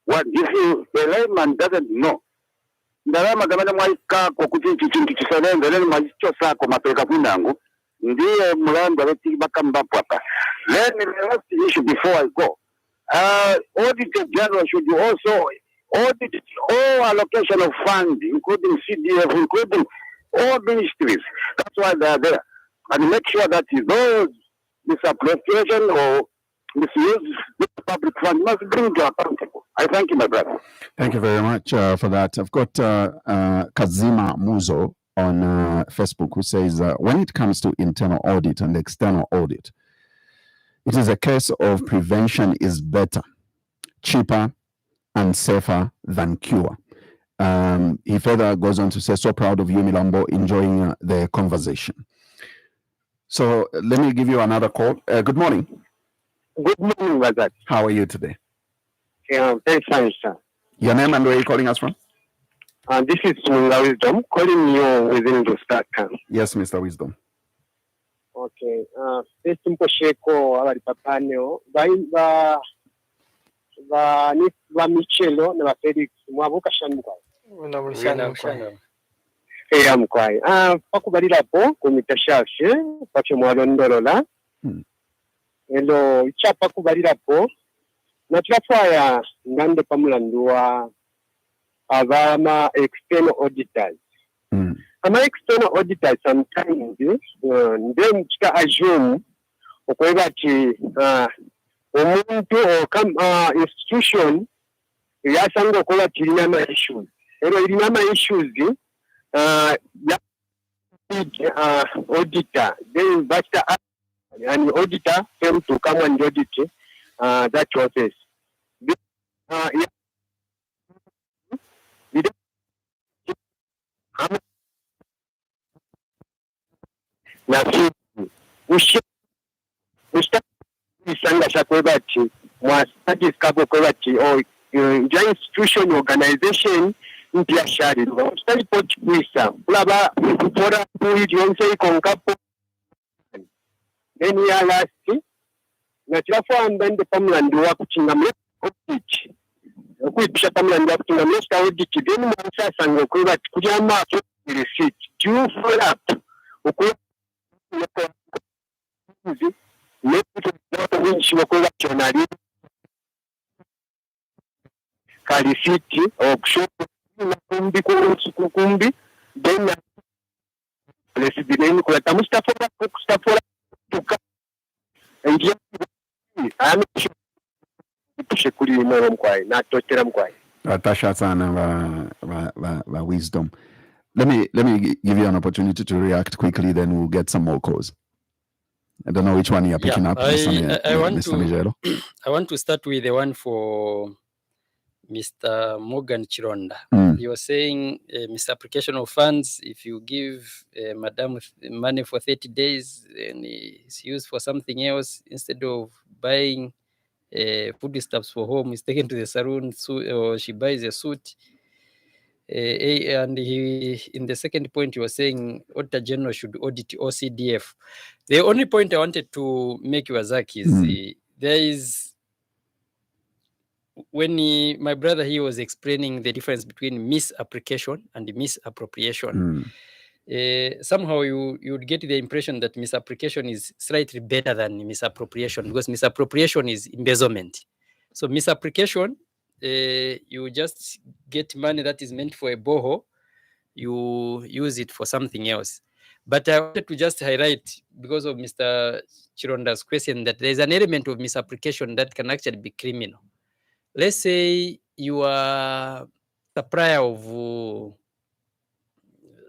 one, if you, the layman doesn't know, ndalama gamana mwaikako kuti chintu chisalenga lelo machicho sako mapeleka kundangu ndiye mulanda weti bakambapo hapa. Then the last issue before I go, Auditor General should also audit all allocation of funds, including CDF, including all ministries. That's why they are there. And make sure that those misappropriation or misuse of public funds must bring to accountable. I thank you, my brother. Thank you very much for that. I've got Kazima Muzo on Facebook who says, when it comes to internal audit and external audit, it is a case of prevention is better, cheaper, and safer than cure. He further goes on to say, so proud of you, Milambo, enjoying the conversation. So let me give you another call. Good morning. Good morning, brother. How are you today? Very fine, sir. Your name and where are you calling us from? This is Wisdom, calling you within the start time. Yes, Mr. Wisdom. Okay. First Mposheko abali papanyo ba Michelo na Felix mwabuka shanukwa. Mkwai. Pakubalirapo kumitashashe pache mwalondolola. Elo ichapa kubalirapo na tulafaya ngande pamulandua abama external auditors. Ama external auditors sometimes then chika assume okweba ti omuntu or institution yasanga okola tirinama issues. Ero irinama issues auditor then basta an auditor came to come and audit that process. Institution organization mpiashari report kuisa kulaba kupora kuiti onse konkapo then ya last na tilafa mbende pamulandi wa kuchingamle audit okuipisha pamulandi wa kuchingamle audit then mwansa ngo kuba kujama receipt due follow up okuwa Karisiti or kumbi kumbi then president kwa Mustafa tuka ndio tushekuli moro mkwai na totera mkwai Tasha sana va Wisdom. Let me give you an opportunity to react quickly, then we'll get some more calls. I don't know which one you're picking up, I want Mr. Michelo. I want to start with the one for Mr. Morgan Chironda. You were saying misapplication of funds. If you give Madam money for 30 days and it's used for something else, instead of buying foodstuffs for home, is taken to the salon, or she buys a suit. And in the second point, he was saying Auditor General should audit OCDF. The only point I wanted to make, Zach, is there is, when my brother here was explaining the difference between misapplication and misappropriation, somehow you would get the impression that misapplication is slightly better than misappropriation, because misappropriation is embezzlement. So misapplication, you just get money that is meant for a borehole, you use it for something else. But I wanted to just highlight, because of Mr. Chironda's question, that there's an element of misapplication that can actually be criminal. Let's say you are supplier of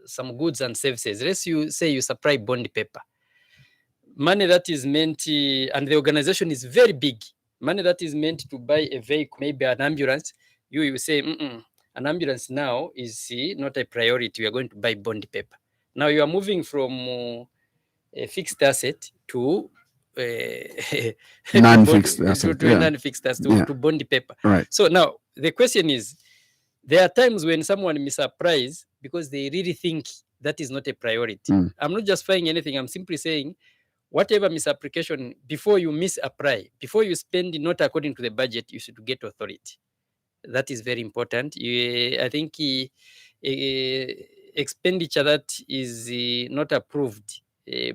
some goods and services. Let's say you supply bond paper. Money that is meant, and the organization is very big, money that is meant to buy a vehicle, maybe an ambulance, you say, an ambulance now is not a priority. We are going to buy bond paper. Now you are moving from a fixed asset to non-fixed asset, to bond paper. Right. So now the question is, there are times when someone misapplies because they really think that is not a priority. I'm not justifying anything. I'm simply saying, whatever misapplication, before you misapply, before you spend not according to the budget, you should get authority. That is very important. I think expenditure that is not approved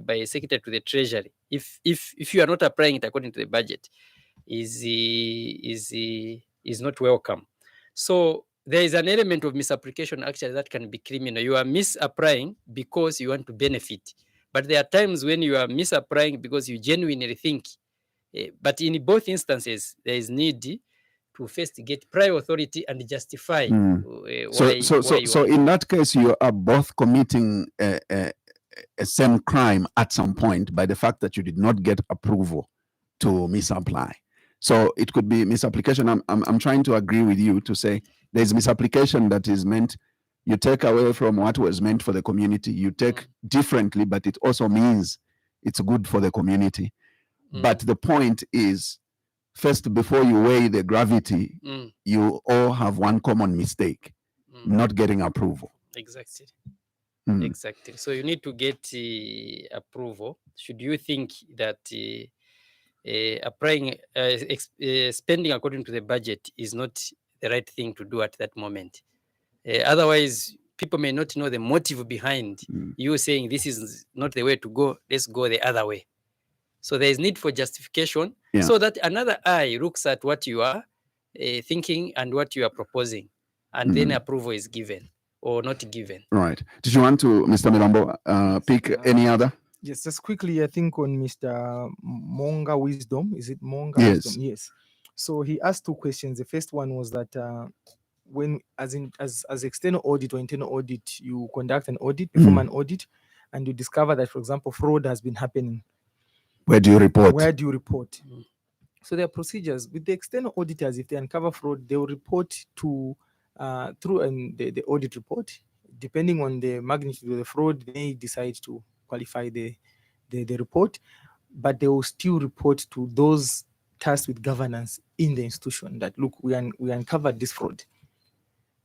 by a secretary to the treasury, if you are not applying it according to the budget, is not welcome. So there is an element of misapplication actually that can be criminal. You are misapplying because you want to benefit, but there are times when you are misapplying because you genuinely think. But in both instances, there is need to first get prior authority and justify. So in that case, you are both committing a same crime at some point by the fact that you did not get approval to misapply. So it could be misapplication. I'm trying to agree with you to say there's misapplication that is meant, you take away from what was meant for the community. You take differently, but it also means it's good for the community. But the point is, first, before you weigh the gravity, you all have one common mistake, not getting approval. Exactly. Exactly. So you need to get approval. Should you think that applying, spending according to the budget is not the right thing to do at that moment? Otherwise, people may not know the motive behind you saying this is not the way to go, let's go the other way. So there is need for justification, so that another eye looks at what you are thinking and what you are proposing, and then approval is given or not given. Right. Did you want to, Mr. Milambo, pick any other? Yes, just quickly, I think on Mr. Monga Wisdom, is it Monga Yes. Wisdom? Yes. So he asked two questions. The first one was that when, as external audit or internal audit, you conduct an audit, perform an audit, and you discover that, for example, fraud has been happening. Where do you report? Where do you report? So there are procedures with the external auditors. If they uncover fraud, they will report to through the audit report. Depending on the magnitude of the fraud, they may decide to qualify the report, but they will still report to those tasked with governance in the institution that, look, we uncovered this fraud.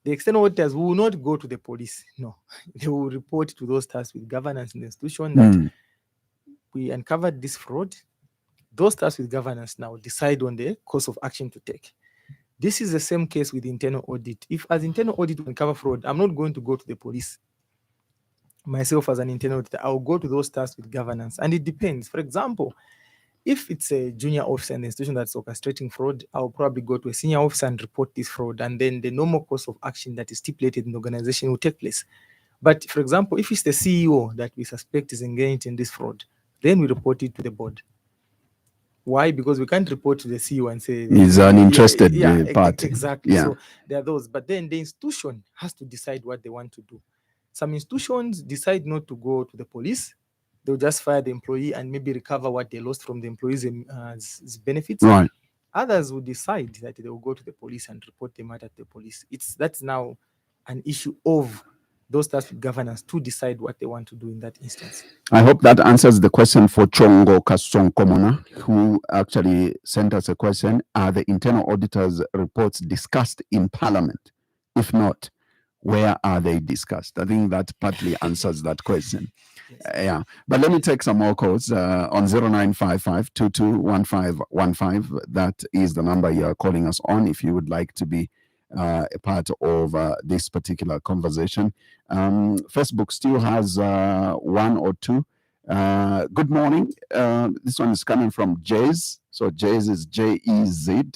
The external auditors will not go to the police. No, they will report to those tasked with governance in the institution that we uncovered this fraud. Those tasked with governance now decide on the course of action to take. This is the same case with internal audit. If as internal audit we uncover fraud, I'm not going to go to the police. Myself as an internal auditor, I'll go to those tasked with governance. And it depends. For example, if it's a junior officer in the institution that's orchestrating fraud, I'll probably go to a senior officer and report this fraud. And then the normal course of action that is stipulated in the organization will take place. But for example, if it's the CEO that we suspect is engaged in this fraud, then we report it to the board. Why? Because we can't report to the CEO and say he's an interested party. Exactly. Yeah. So there are those. But then the institution has to decide what they want to do. Some institutions decide not to go to the police. they'll just fire the employee and maybe recover what they lost from the employee's benefits. Right. Others will decide that they will go to the police and report the matter to the police. That's now an issue of those tasked with governance to decide what they want to do in that instance. I hope that answers the question for Chongo Kasonkomona, who actually sent us a question. Are the internal auditors' reports discussed in Parliament? If not, where are they discussed? I think that partly answers that question. Yes. Yeah, but let me take some more calls on 0955 221515. That is the number you are calling us on if you would like to be a part of this particular conversation. Facebook still has one or two. Good morning. This one is coming from Jez. So Jez is J-E-Z.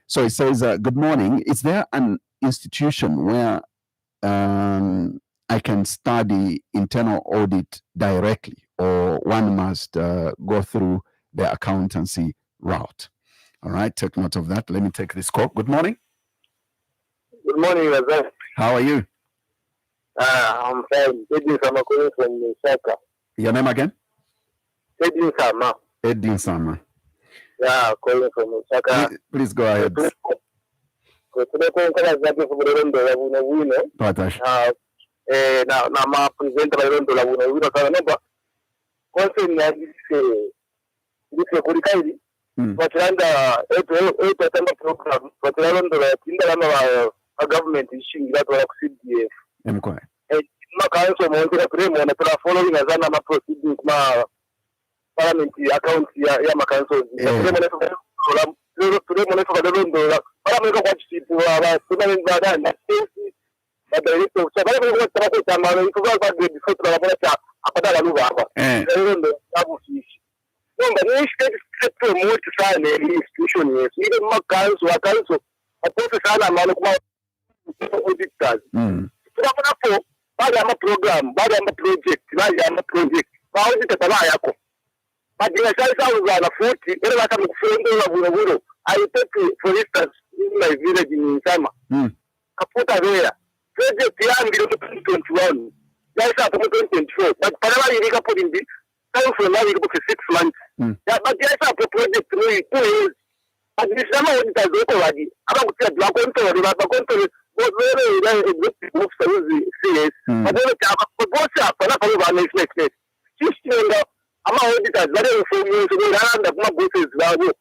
So it says, good morning. Is there an institution where I can study internal audit directly, or one must go through the accountancy route? All right, take note of that. Let me take this call. Good morning. Good morning, Razak. How are you? I'm fine. Edin Sama calling from Saka. Your name again? Edin Sama. Edin Sama. Yeah, calling from Saka. Please go ahead. Patash. Na ma presenter bayirondo la buno wino sana nemba konse na dise kurikaidi batiranda eto tamba program batiranda la tinda la government ishingira to la CDF Mkwa. Makanso mongira premo na tula following azana ma proceedings ma parliament account ya makanso premo na fokadondo la parliament kwa chipu wa tuna ngada na director so bale ko tsaka ko tama no ko ba de before la bola ta apada la luba ba ndo abu fishi nomba ni state promote sana institution yesu ile makanso apote sana mali kwa auditors tunapata po baada ya program baada ya project ba audit tala yako badila sasa uzana 40 ile baka mkufendo la buro I take for instance in my village in Sama kaputa there project yangu ile 2021 yaisa hapo 2024 but panama ilika put in the time for now ilika for 6 months ya but yaisa hapo project ni 2 years but this sama auditors wako waji aba kutia black control ba control wewe ile executive officer CS badala chapa bosi hapa na kwa next sisi ndio ama auditors wale inform ndio ndio kuma bosses wao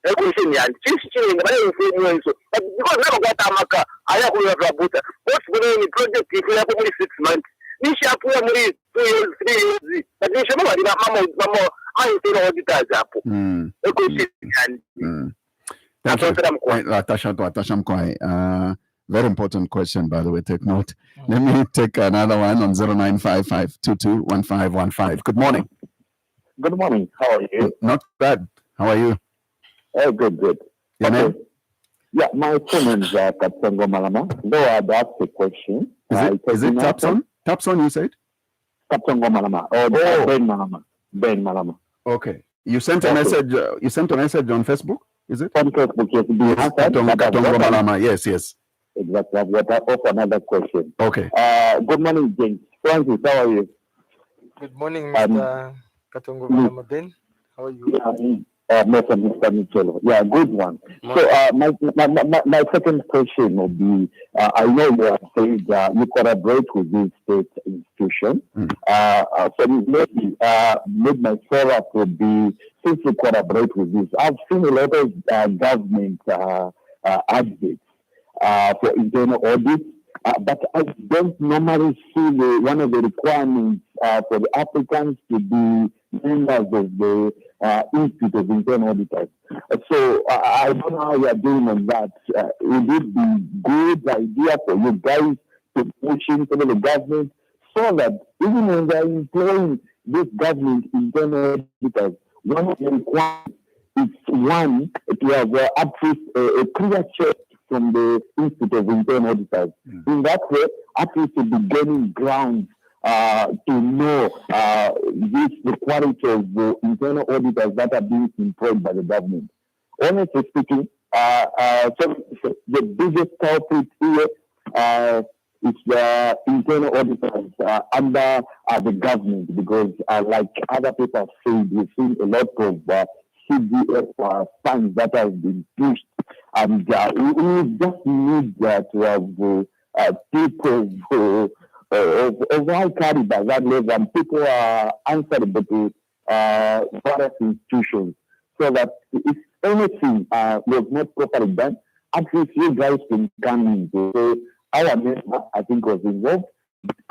equation yani sisi ndio wale inform ndio because never got amaka aya kuya rabuta boss bone ni project ifanya kwa 6 months nisha hapo muri 2 years 3 years but nisha bali na mama ai tena auditors hapo equation yani Atasha Mkwai. Very important question, by the way. Take note. Let me take another one on 0955 221515. Good morning. Good morning. How are you? Not bad. How are you? Oh, good. Your name? Yeah, my name is Kaptongo Malama. Though I'd ask a question. Is it Tapson? Tapson, you said? Kaptongo Malama. Ben Malama. Okay. You sent a message. You sent a message on Facebook. Is it? On Facebook, yes. Katongo Malama. Yes. Exactly. I've got off another question. Okay. Good morning, James. Francis, how are you? Good morning, Mr. Katongo Malama Ben. How are you? Mr. Michelo. Yeah, good one. So my second question will be, I know you have said you collaborate with this state institution. So maybe made my follow-up would be, since you collaborate with this, I've seen a lot of government advocates for internal audits, but I don't normally see one of the requirements for the applicants to be members of the Institute of Internal Auditors. So I don't know how you are doing on that. Would it be good idea for you guys to push into the government so that even when they are employing this government internal auditors, one of the requirements is one to have a clear check from the Institute of Internal Auditors. In that way, at least to be gaining ground to know the quality of the internal auditors that are being employed by the government. Honestly speaking, so the biggest culprit here it's the internal auditors under the government, because like other people have said, we've seen a lot of CDF funds that have been pushed, and we just need to have people of high caliber that level, and people are answerable to various institutions, so that if anything was not properly done, at least you guys can come in to say, our member, I think, was involved.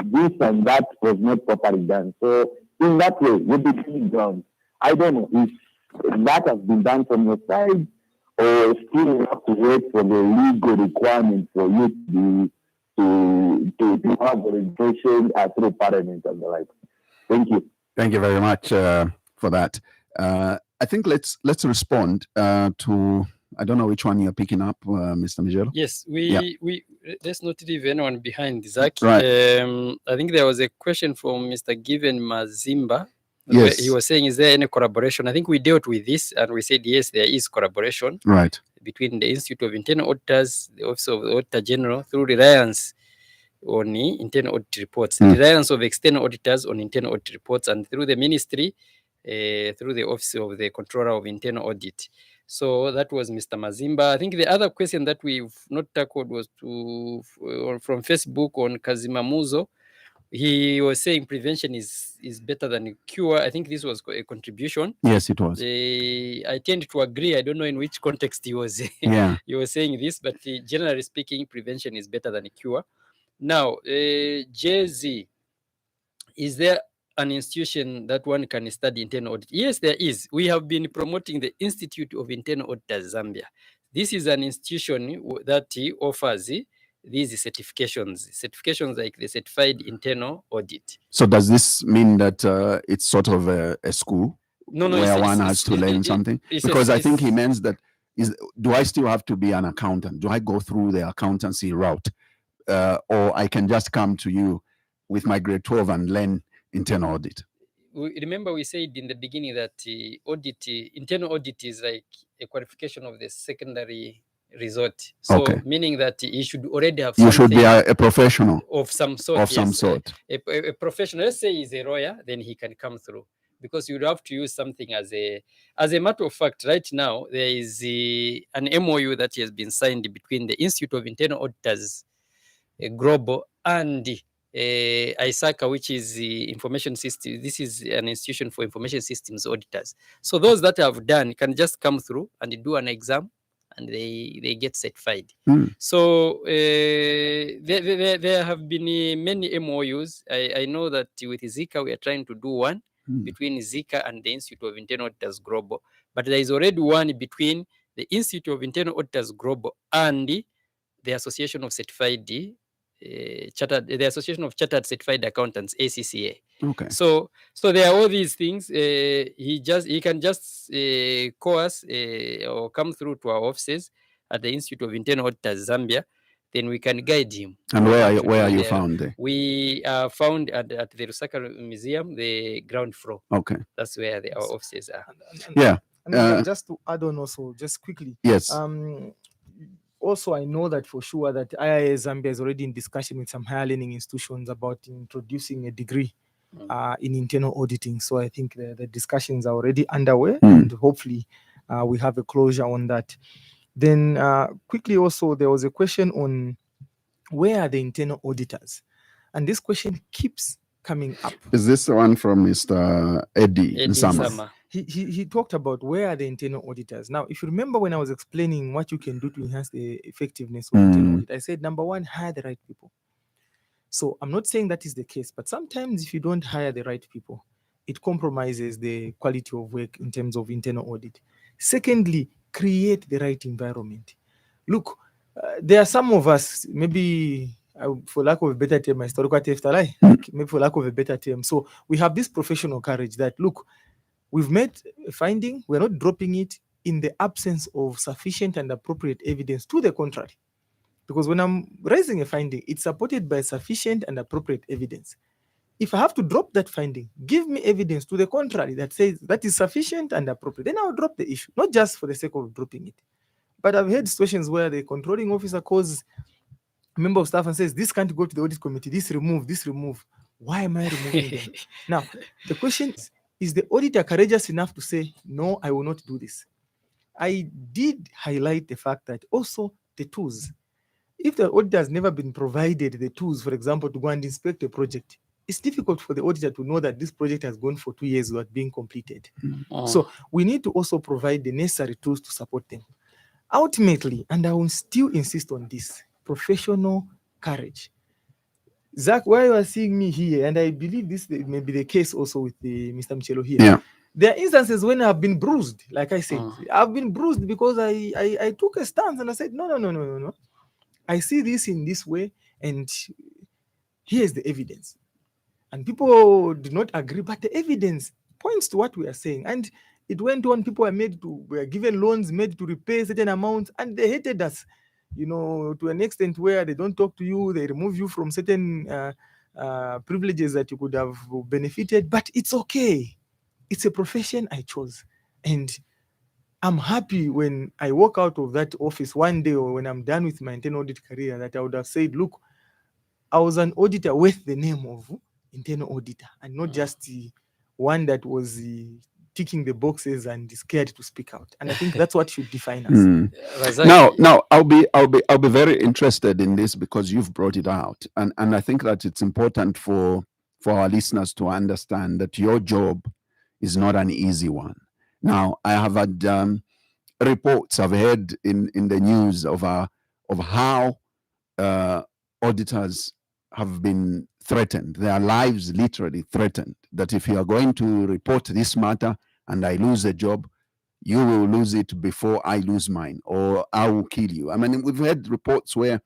This and that was not properly done. So in that way, we'll be being done. I don't know if that has been done from your side, or still you have to wait for the legal requirement for you to have the registration through Parliament and the like. Thank you. Thank you very much for that. I think let's respond to, I don't know which one you're picking up, Mr. Michelo. Yes, we let's not leave anyone behind, Zach. Right. I think there was a question from Mr. Given Mazimba. Yes. He was saying, is there any collaboration? I think we dealt with this and we said, yes, there is collaboration. Right. Between the Institute of Internal Auditors, the Office of the Auditor General, through reliance on internal audit reports, reliance of external auditors on internal audit reports, and through the ministry, through the Office of the Controller of Internal Audit. So that was Mr. Mazimba. I think the other question that we've not tackled was from Facebook on Kazima Muzo. He was saying prevention is better than cure. I think this was a contribution. Yes, it was. I tend to agree. I don't know in which context he was he was saying this, but generally speaking, prevention is better than a cure. Now, JZ, is there an institution that one can study internal audit? Yes, there is. We have been promoting the Institute of Internal Auditors Zambia. This is an institution that offers these certifications like the Certified Internal Audit. So does this mean that it's sort of a school where one has to learn something? Because I think he means that, do I still have to be an accountant? Do I go through the accountancy route? Or I can just come to you with my grade 12 and learn internal audit? Remember we said in the beginning that internal audit is like a qualification of the secondary resort. So meaning that you should already have you should be a professional of some sort. Of some sort. A professional, let's say he's a lawyer, then he can come through. Because you'd have to use something as a matter of fact, right now, there is an MOU that has been signed between the Institute of Internal Auditors Global and ISACA, which is the information system. This is an institution for information systems auditors. So those that have done can just come through and do an exam and they get certified. So there have been many MOUs. I know that with Zika, we are trying to do one between Zika and the Institute of Internal Auditors Global. But there is already one between the Institute of Internal Auditors Global and the Association of Certified the Association of Chartered Certified Accountants, ACCA. Okay. So there are all these things. He can just call us or come through to our offices at the Institute of Internal Auditors Zambia. Then we can guide him. And where are you found there? We are found at the Lusaka Museum, the ground floor. Okay. That's where our offices are. And just to add on also, just quickly. Yes. Also, I know that for sure that IIA Zambia is already in discussion with some higher learning institutions about introducing a degree in internal auditing. So I think the discussions are already underway, and hopefully we have a closure on that. Then quickly also, there was a question on where are the internal auditors? And this question keeps coming up. Is this the one from Mr. Eddie Nsama? He talked about where are the internal auditors. Now, if you remember when I was explaining what you can do to enhance the effectiveness of internal audit, I said, number one, hire the right people. So I'm not saying that is the case, but sometimes if you don't hire the right people, it compromises the quality of work in terms of internal audit. Secondly, create the right environment. Look, there are some of us, maybe for lack of a better term, maybe for lack of a better term. So we have this professional courage that, look, we've made a finding, we're not dropping it in the absence of sufficient and appropriate evidence to the contrary. Because when I'm raising a finding, it's supported by sufficient and appropriate evidence. If I have to drop that finding, give me evidence to the contrary that says that is sufficient and appropriate. Then I'll drop the issue, not just for the sake of dropping it. But I've had situations where the controlling officer calls member of staff and says, this can't go to the audit committee, this remove. Why am I removing them? Now, the question is the auditor courageous enough to say, no, I will not do this? I did highlight the fact that also the tools, if the auditor has never been provided the tools, for example, to go and inspect a project, it's difficult for the auditor to know that this project has gone for 2 years without being completed. So we need to also provide the necessary tools to support them. Ultimately, and I will still insist on this, professional courage. Zach, why you are seeing me here, and I believe this may be the case also with Mr. Michelo here. Yeah. There are instances when I've been bruised, like I said. I've been bruised because I took a stance and I said, no. I see this in this way, and here's the evidence. And people do not agree, but the evidence points to what we are saying. And it went on, people were given loans made to repay certain amounts, and they hated us, to an extent where they don't talk to you, they remove you from certain privileges that you could have benefited, but it's okay. It's a profession I chose. And I'm happy when I walk out of that office one day, or when I'm done with my internal audit career, that I would have said, look, I was an auditor with the name of internal auditor, and not just the one that was ticking the boxes and scared to speak out. And I think that's what should define us. Now, I'll be very interested in this because you've brought it out, and I think that it's important for our listeners to understand that your job is not an easy one. Now, I have had reports I've heard in the news of how auditors have been threatened, their lives literally threatened, that if you are going to report this matter and I lose a job, you will lose it before I lose mine, or I will kill you. I mean, we've had reports where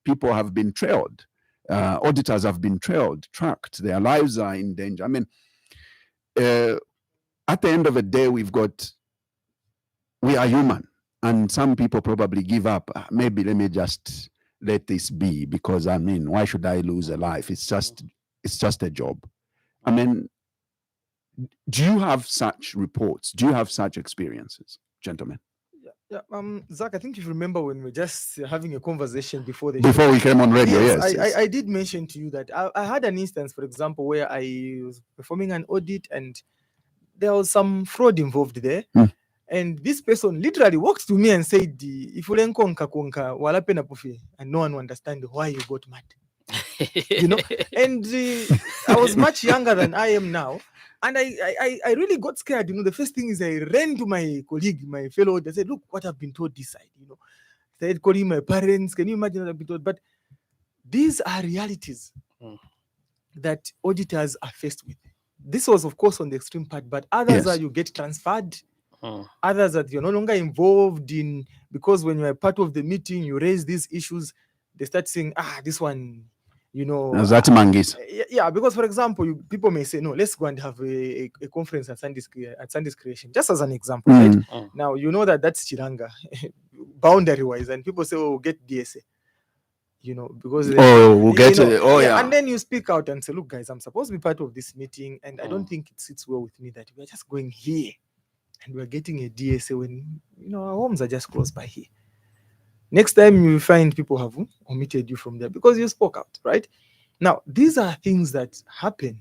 people have been trailed, auditors have been tracked, their lives are in danger. I mean, at the end of the day, we are human, and some people probably give up. Maybe let me just let this be, because I mean, why should I lose a life? It's just a job. I mean, do you have such reports? Do you have such experiences, gentlemen? Zach, I think you remember when we were just having a conversation before we came on radio. Yes, I did mention to you that I had an instance, for example, where I was performing an audit and there was some fraud involved there. And this person literally walked to me and said, if you don't konka, and no one will understand why you got mad. And I was much younger than I am now. And I really got scared. The first thing is I ran to my colleague, my fellow, I said, look what I've been told this side. I started calling my parents. Can you imagine what I've been told? But these are realities that auditors are faced with. This was, of course, on the extreme part, but others are you get transferred. Others that you're no longer involved in, because when you're part of the meeting, you raise these issues, they start saying, this one, that's Mangis. Yeah, because for example, people may say, no, let's go and have a conference at Sunday's Creation, just as an example, right? Now, that's Chiranga, boundary-wise, and people say, oh, get DSA. Because we'll get it. And then you speak out and say, look, guys, I'm supposed to be part of this meeting, and I don't think it sits well with me that we're just going here and we're getting a DSA when our homes are just close by here. Next time you find people have omitted you from there because you spoke out, right? Now, these are things that happen.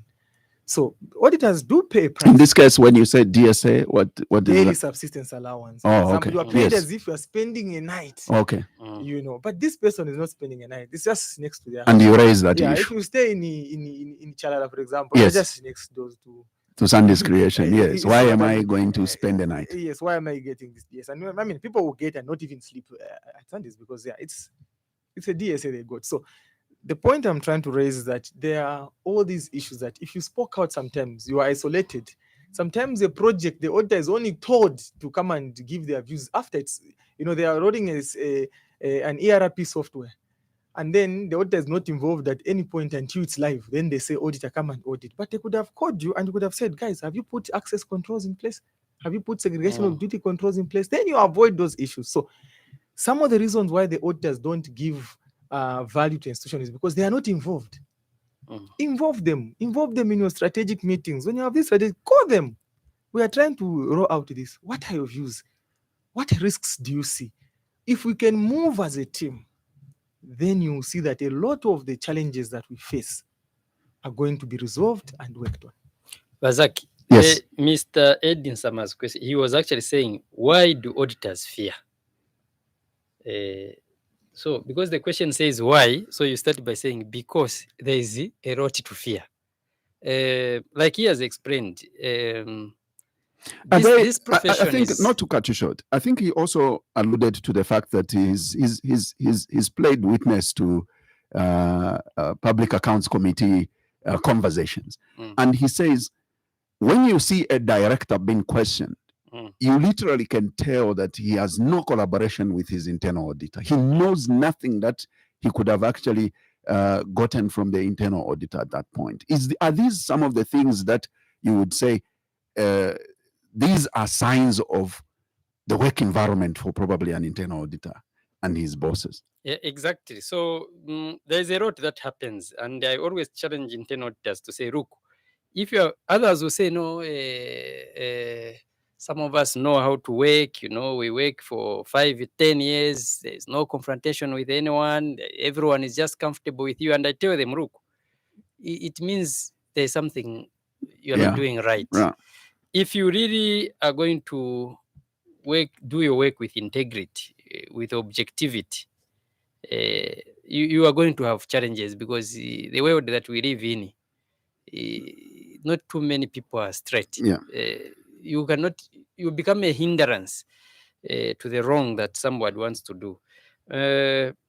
So auditors do pay a price. In this case, when you say DSA, what is daily that? subsistence allowance? Okay. You are paid as if you are spending a night. Okay. But this person is not spending a night. It's just next to their and you raise that issue. If you stay in Chalala, for example, you're just next door to Sunday's Creation. Yes. Why am I going to spend the night? Yes. Why am I getting this? Yes. And I mean, people will get and not even sleep at Sundays because it's a DSA they got. So the point I'm trying to raise is that there are all these issues that if you spoke out, sometimes you are isolated. Sometimes a project, the auditor is only told to come and give their views after it's, they are running an ERP software. And then the auditor is not involved at any point until it's live. Then they say, auditor, come and audit. But they could have called you and you could have said, guys, have you put access controls in place? Have you put segregation of duty controls in place? Then you avoid those issues. So some of the reasons why the auditors don't give value to institutions is because they are not involved. Involve them in your strategic meetings. When you have this strategy, call them. We are trying to roll out this. What are your views? What risks do you see? If we can move as a team, then you see that a lot of the challenges that we face are going to be resolved and worked on. Bazaki, Yes. Mr. Edin Sama's question, he was actually saying, why do auditors fear? So, because the question says why, so you start by saying because there is a lot to fear. Like he has explained, this profession I think, is... not to cut you short, I think he also alluded to the fact that he's played witness to Public Accounts Committee conversations. And he says, when you see a director being questioned, you literally can tell that he has no collaboration with his internal auditor. He knows nothing that he could have actually gotten from the internal auditor at that point. Are these some of the things that you would say these are signs of the work environment for probably an internal auditor and his bosses? Yeah, exactly. So there's a lot that happens, and I always challenge internal auditors to say, look, if you are, others will say, no, some of us know how to work, we work for 5, 10 years, there's no confrontation with anyone, everyone is just comfortable with you. And I tell them, look, it means there's something you're not doing right. If you really are going to do your work with integrity, with objectivity, you are going to have challenges, because the world that we live in, not too many people are straight. You become a hindrance to the wrong that someone wants to do.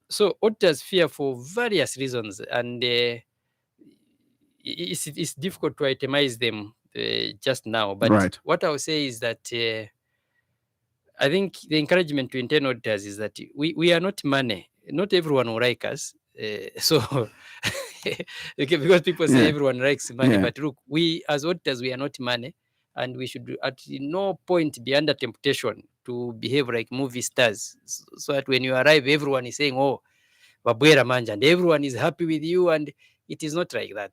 So auditors fear for various reasons, and it's difficult to itemize them just now. But what I will say is that I think the encouragement to internal auditors is that we are not money. Not everyone will like us. So because people say everyone likes money, but look, we as auditors, we are not money, and we should at no point be under temptation to behave like movie stars, so that when you arrive, everyone is saying, oh, Babwera Manja, and everyone is happy with you. And it is not like that,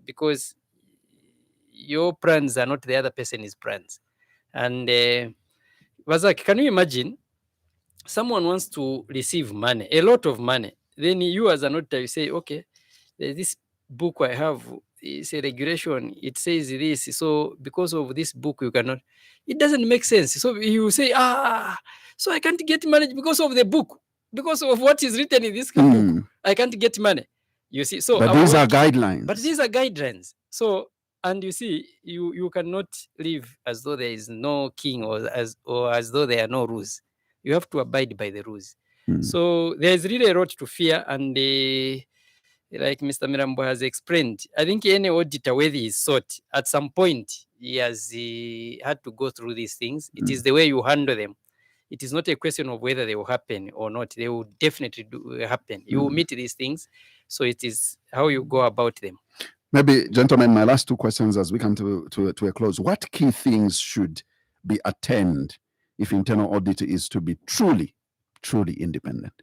because your plans are not the other person's plans. And Bazak, can you imagine someone wants to receive money, a lot of money, then you as an auditor, you say, okay, this book I have is a regulation, it says this, so because of this book you cannot. It doesn't make sense. So you say, so I can't get money because of the book, because of what is written in this book, I can't get money. You see, so but these are guidelines. But these are guidelines. So, and you see, you cannot live as though there is no king, or as though there are no rules. You have to abide by the rules. So there's really a lot to fear, and like Mr. Milambo has explained, I think any auditor, whether he is sought, at some point he has had to go through these things. It is the way you handle them. It is not a question of whether they will happen or not. They will definitely happen. You will meet these things. So it is how you go about them. Maybe, gentlemen, my last two questions as we come to a close. What key things should be attained if internal audit is to be truly independent?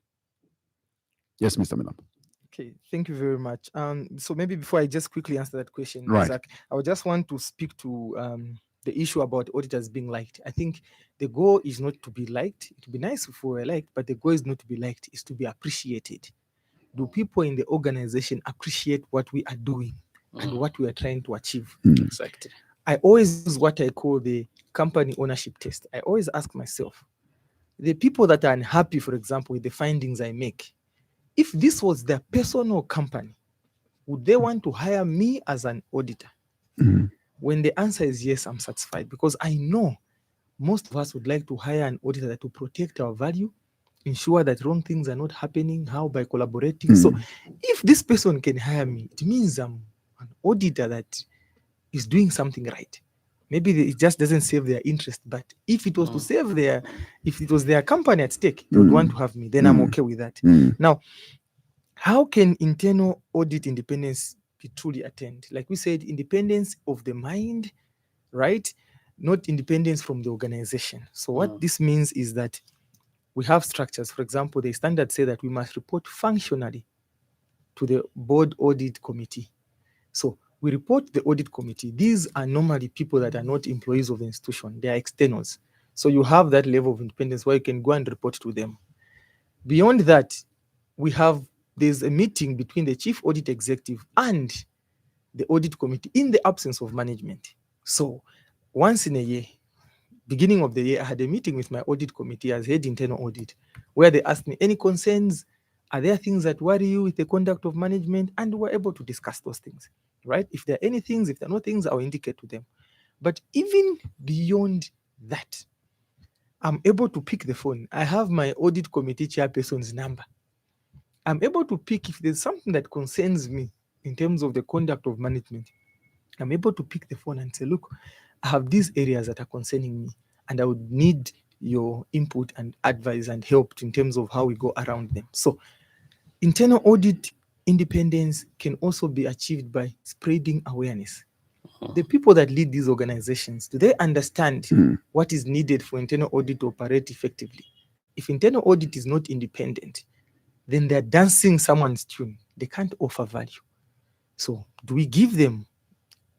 Yes, Mr. Milambo. Okay, thank you very much. So maybe before I just quickly answer that question, Zach, I would just want to speak to the issue about auditors being liked. I think the goal is not to be liked. It would be nice if we were liked, but the goal is not to be liked, it's to be appreciated. Do people in the organization appreciate what we are doing and what we are trying to achieve? Exactly. I always use what I call the company ownership test. I always ask myself, the people that are unhappy, for example, with the findings I make, if this was their personal company, would they want to hire me as an auditor? When the answer is yes, I'm satisfied, because I know most of us would like to hire an auditor that will protect our value, ensure that wrong things are not happening. How? By collaborating. So if this person can hire me, it means I'm an auditor that is doing something right. Maybe it just doesn't serve their interest, but if it was to serve if it was their company at stake, they would want to have me, then I'm okay with that. Now, how can internal audit independence be truly attained? Like we said, independence of the mind, right? Not independence from the organization. So what this means is that we have structures. For example, the standards say that we must report functionally to the board audit committee. So we report to the audit committee. These are normally people that are not employees of the institution. They are externals. So you have that level of independence where you can go and report to them. Beyond that, there's a meeting between the chief audit executive and the audit committee in the absence of management. So once in a year, beginning of the year, I had a meeting with my audit committee as head internal audit, where they asked me any concerns. Are there things that worry you with the conduct of management? And we're able to discuss those things, right? If there are any things, if there are no things, I'll indicate to them. But even beyond that, I'm able to pick the phone. I have my audit committee chairperson's number. I'm able to pick if there's something that concerns me in terms of the conduct of management. I'm able to pick the phone and say, look, I have these areas that are concerning me, and I would need your input and advice and help in terms of how we go around them. So internal audit independence can also be achieved by spreading awareness. The people that lead these organizations, do they understand what is needed for internal audit to operate effectively? If internal audit is not independent, then they're dancing someone's tune. They can't offer value. So do we give them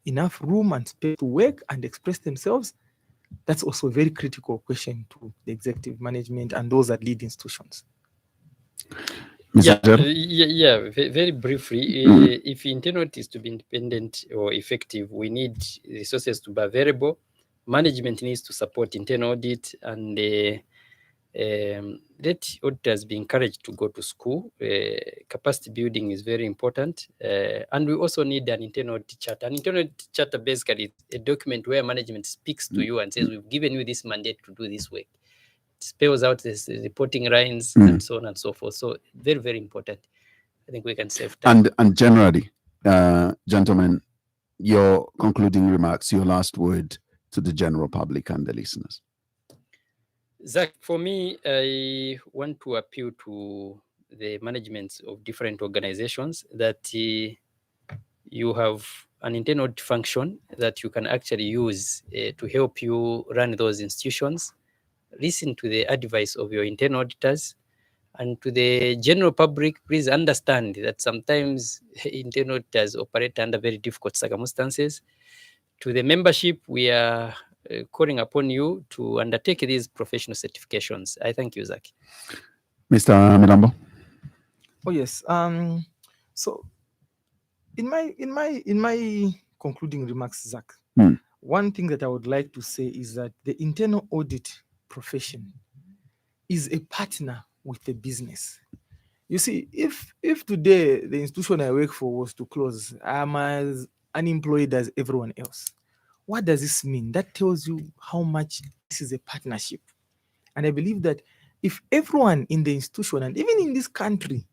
enough room and space to work and express themselves? That's also a very critical question to the executive management and those that lead institutions. Very briefly, if internal audit is to be independent or effective, we need resources to be available. Management needs to support internal audit, and let auditors be encouraged to go to school. Capacity building is very important. And we also need an internal audit charter. An internal audit charter basically is a document where management speaks to you and says, we've given you this mandate to do this work. It spells out the reporting lines and so on and so forth. So very, very important. I think we can save time. And generally, gentlemen, your concluding remarks, your last word to the general public and the listeners. Zach, for me, I want to appeal to the managements of different organizations that you have an internal audit function that you can actually use to help you run those institutions. Listen to the advice of your internal auditors. And to the general public, please understand that sometimes internal auditors operate under very difficult circumstances. To the membership, we are calling upon you to undertake these professional certifications. I thank you, Zach. Mr. Milambo. Oh yes. So in my concluding remarks, Zach, one thing that I would like to say is that the internal audit profession is a partner with the business. You see, if today the institution I work for was to close, I'm as unemployed as everyone else. What does this mean? That tells you how much this is a partnership. And I believe that if everyone in the institution and even in this country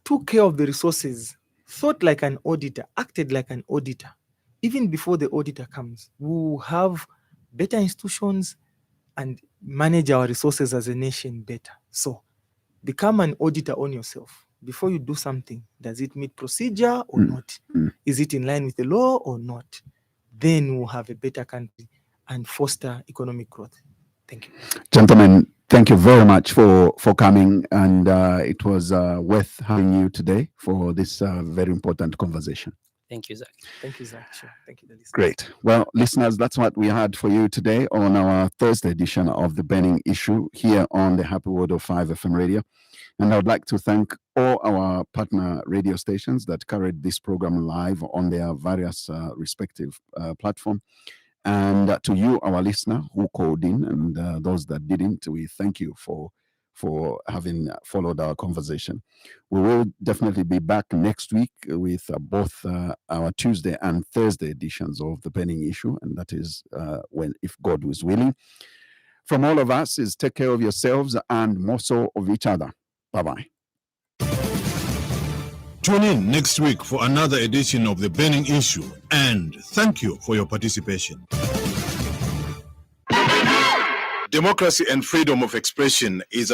took care of the resources, thought like an auditor, acted like an auditor, even before the auditor comes, we will have better institutions and manage our resources as a nation better. So become an auditor on yourself. Before you do something, does it meet procedure or not? Is it in line with the law or not? Then we'll have a better country and foster economic growth. Thank you. Gentlemen, thank you very much for coming. And it was worth having you today for this very important conversation. Thank you, Zach. Thank you, Zach. Sure. Thank you, the listeners. Great. Well, listeners, that's what we had for you today on our Thursday edition of The Burning Issue here on the Happy World of 5 FM radio. And I would like to thank all our partner radio stations that carried this program live on their various respective platform. And to you, our listener, who called in, and those that didn't, we thank you for having followed our conversation. We will definitely be back next week with both our Tuesday and Thursday editions of The Burning Issue, and that is if God is willing. From all of us is take care of yourselves and more so of each other. Bye-bye. Tune in next week for another edition of The Burning Issue, and thank you for your participation. Democracy and freedom of expression is a